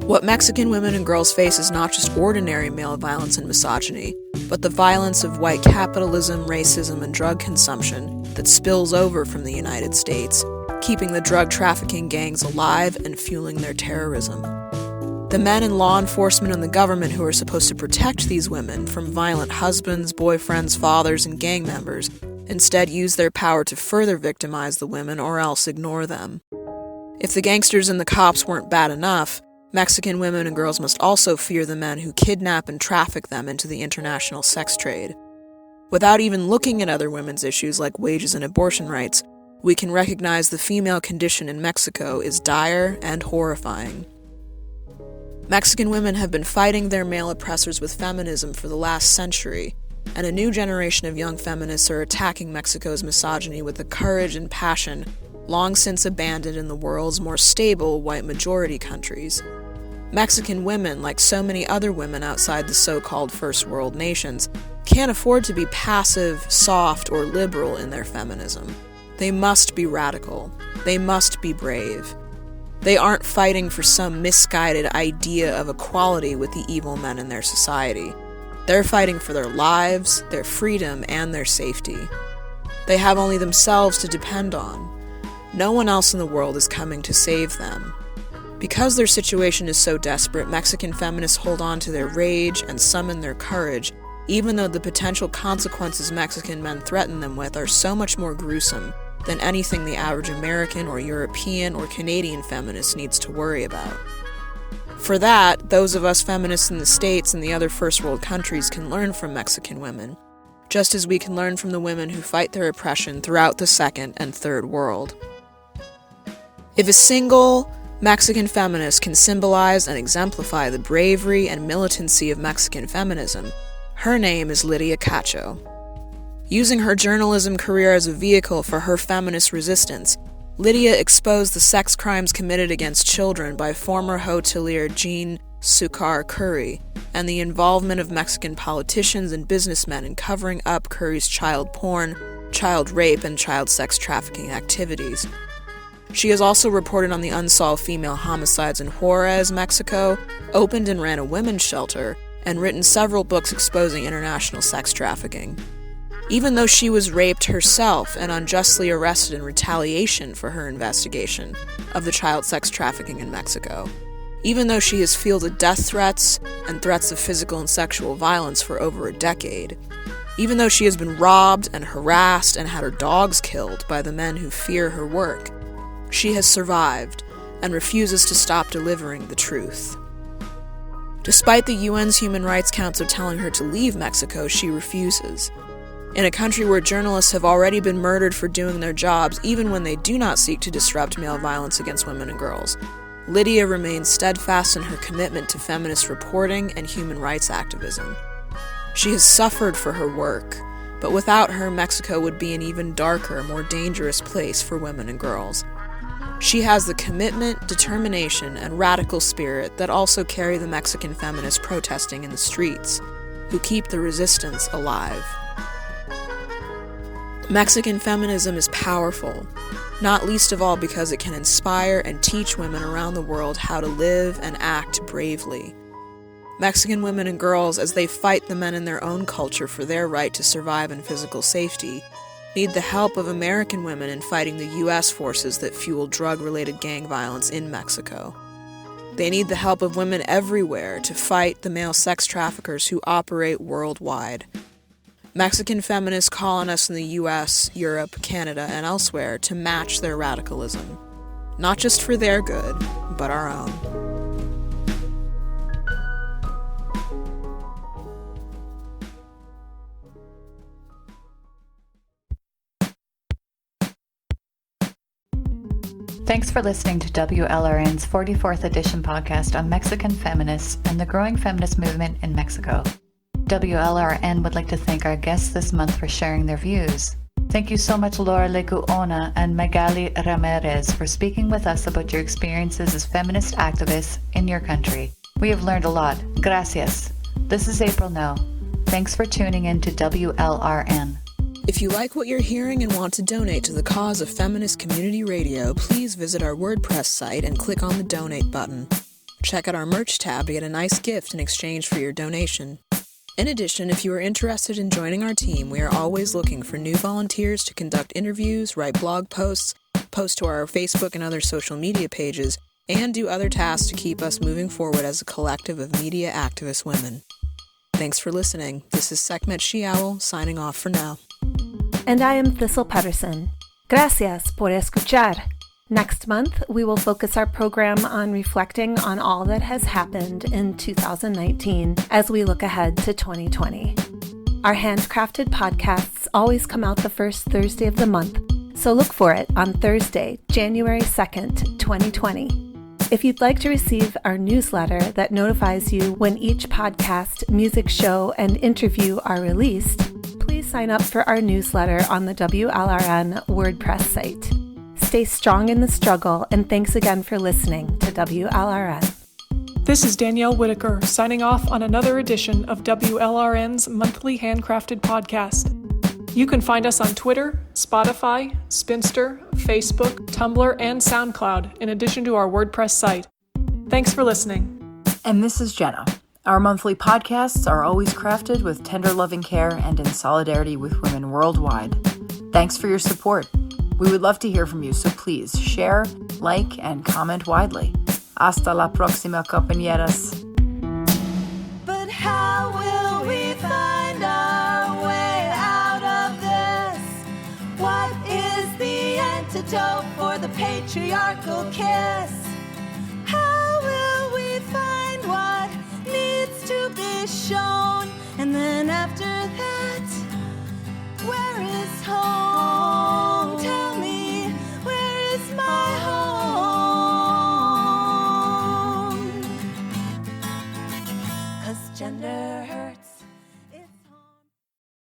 What Mexican women and girls face is not just ordinary male violence and misogyny, but the violence of white capitalism, racism, and drug consumption that spills over from the United States, keeping the drug trafficking gangs alive and fueling their terrorism. The men in law enforcement and the government who are supposed to protect these women from violent husbands, boyfriends, fathers, and gang members instead use their power to further victimize the women or else ignore them. If the gangsters and the cops weren't bad enough, Mexican women and girls must also fear the men who kidnap and traffic them into the international sex trade. Without even looking at other women's issues like wages and abortion rights, we can recognize the female condition in Mexico is dire and horrifying. Mexican women have been fighting their male oppressors with feminism for the last century, and a new generation of young feminists are attacking Mexico's misogyny with the courage and passion long since abandoned in the world's more stable white majority countries. Mexican women, like so many other women outside the so-called first world nations, can't afford to be passive, soft, or liberal in their feminism. They must be radical. They must be brave. They aren't fighting for some misguided idea of equality with the evil men in their society. They're fighting for their lives, their freedom, and their safety. They have only themselves to depend on. No one else in the world is coming to save them. Because their situation is so desperate, Mexican feminists hold on to their rage and summon their courage, even though the potential consequences Mexican men threaten them with are so much more gruesome than anything the average American or European or Canadian feminist needs to worry about. For that, those of us feminists in the States and the other first world countries can learn from Mexican women, just as we can learn from the women who fight their oppression throughout the second and third world. If a single Mexican feminist can symbolize and exemplify the bravery and militancy of Mexican feminism, her name is Lidia Cacho. Using her journalism career as a vehicle for her feminist resistance, Lidia exposed the sex crimes committed against children by former hotelier Jean Succar Curry, and the involvement of Mexican politicians and businessmen in covering up Curry's child porn, child rape, and child sex trafficking activities. She has also reported on the unsolved female homicides in Juarez, Mexico, opened and ran a women's shelter, and written several books exposing international sex trafficking. Even though she was raped herself and unjustly arrested in retaliation for her investigation of the child sex trafficking in Mexico. Even though she has fielded death threats and threats of physical and sexual violence for over a decade. Even though she has been robbed and harassed and had her dogs killed by the men who fear her work, she has survived and refuses to stop delivering the truth. Despite the UN's Human Rights Council telling her to leave Mexico, she refuses. In a country where journalists have already been murdered for doing their jobs, even when they do not seek to disrupt male violence against women and girls, Lydia remains steadfast in her commitment to feminist reporting and human rights activism. She has suffered for her work, but without her, Mexico would be an even darker, more dangerous place for women and girls. She has the commitment, determination, and radical spirit that also carry the Mexican feminists protesting in the streets, who keep the resistance alive. Mexican feminism is powerful, not least of all because it can inspire and teach women around the world how to live and act bravely. Mexican women and girls, as they fight the men in their own culture for their right to survive in physical safety, need the help of American women in fighting the U.S. forces that fuel drug-related gang violence in Mexico. They need the help of women everywhere to fight the male sex traffickers who operate worldwide. Mexican feminists call on us in the U.S., Europe, Canada, and elsewhere to match their radicalism, not just for their good, but our own. Thanks for listening to WLRN's 44th edition podcast on Mexican feminists and the growing feminist movement in Mexico. WLRN would like to thank our guests this month for sharing their views. Thank you so much, Laura Lecuona and Magali Ramirez, for speaking with us about your experiences as feminist activists in your country. We have learned a lot. Gracias. This is April No. Thanks for tuning in to WLRN. If you like what you're hearing and want to donate to the cause of feminist community radio, please visit our WordPress site and click on the donate button. Check out our merch tab to get a nice gift in exchange for your donation. In addition, if you are interested in joining our team, we are always looking for new volunteers to conduct interviews, write blog posts, post to our Facebook and other social media pages, and do other tasks to keep us moving forward as a collective of media activist women. Thanks for listening. This is Sekhmet She-Owl, signing off for now. And I am Thistle Pedersen. Gracias por escuchar. Next month, we will focus our program on reflecting on all that has happened in 2019 as we look ahead to 2020. Our handcrafted podcasts always come out the first Thursday of the month, so look for it on Thursday, January 2nd, 2020. If you'd like to receive our newsletter that notifies you when each podcast, music show, and interview are released, please sign up for our newsletter on the WLRN WordPress site. Stay strong in the struggle, and thanks again for listening to WLRN. This is Danielle Whitaker, signing off on another edition of WLRN's monthly handcrafted podcast. You can find us on Twitter, Spotify, Spinster, Facebook, Tumblr, and SoundCloud, in addition to our WordPress site. Thanks for listening. And this is Jenna. Our monthly podcasts are always crafted with tender loving care and in solidarity with women worldwide. Thanks for your support. We would love to hear from you, so please share, like, and comment widely. Hasta la próxima, compañeras. But how will we find our way out of this? What is the antidote for the patriarchal kiss? How will we find what needs to be shown? And then after that, where is home? Tell me, where is my home? 'Cause gender hurts.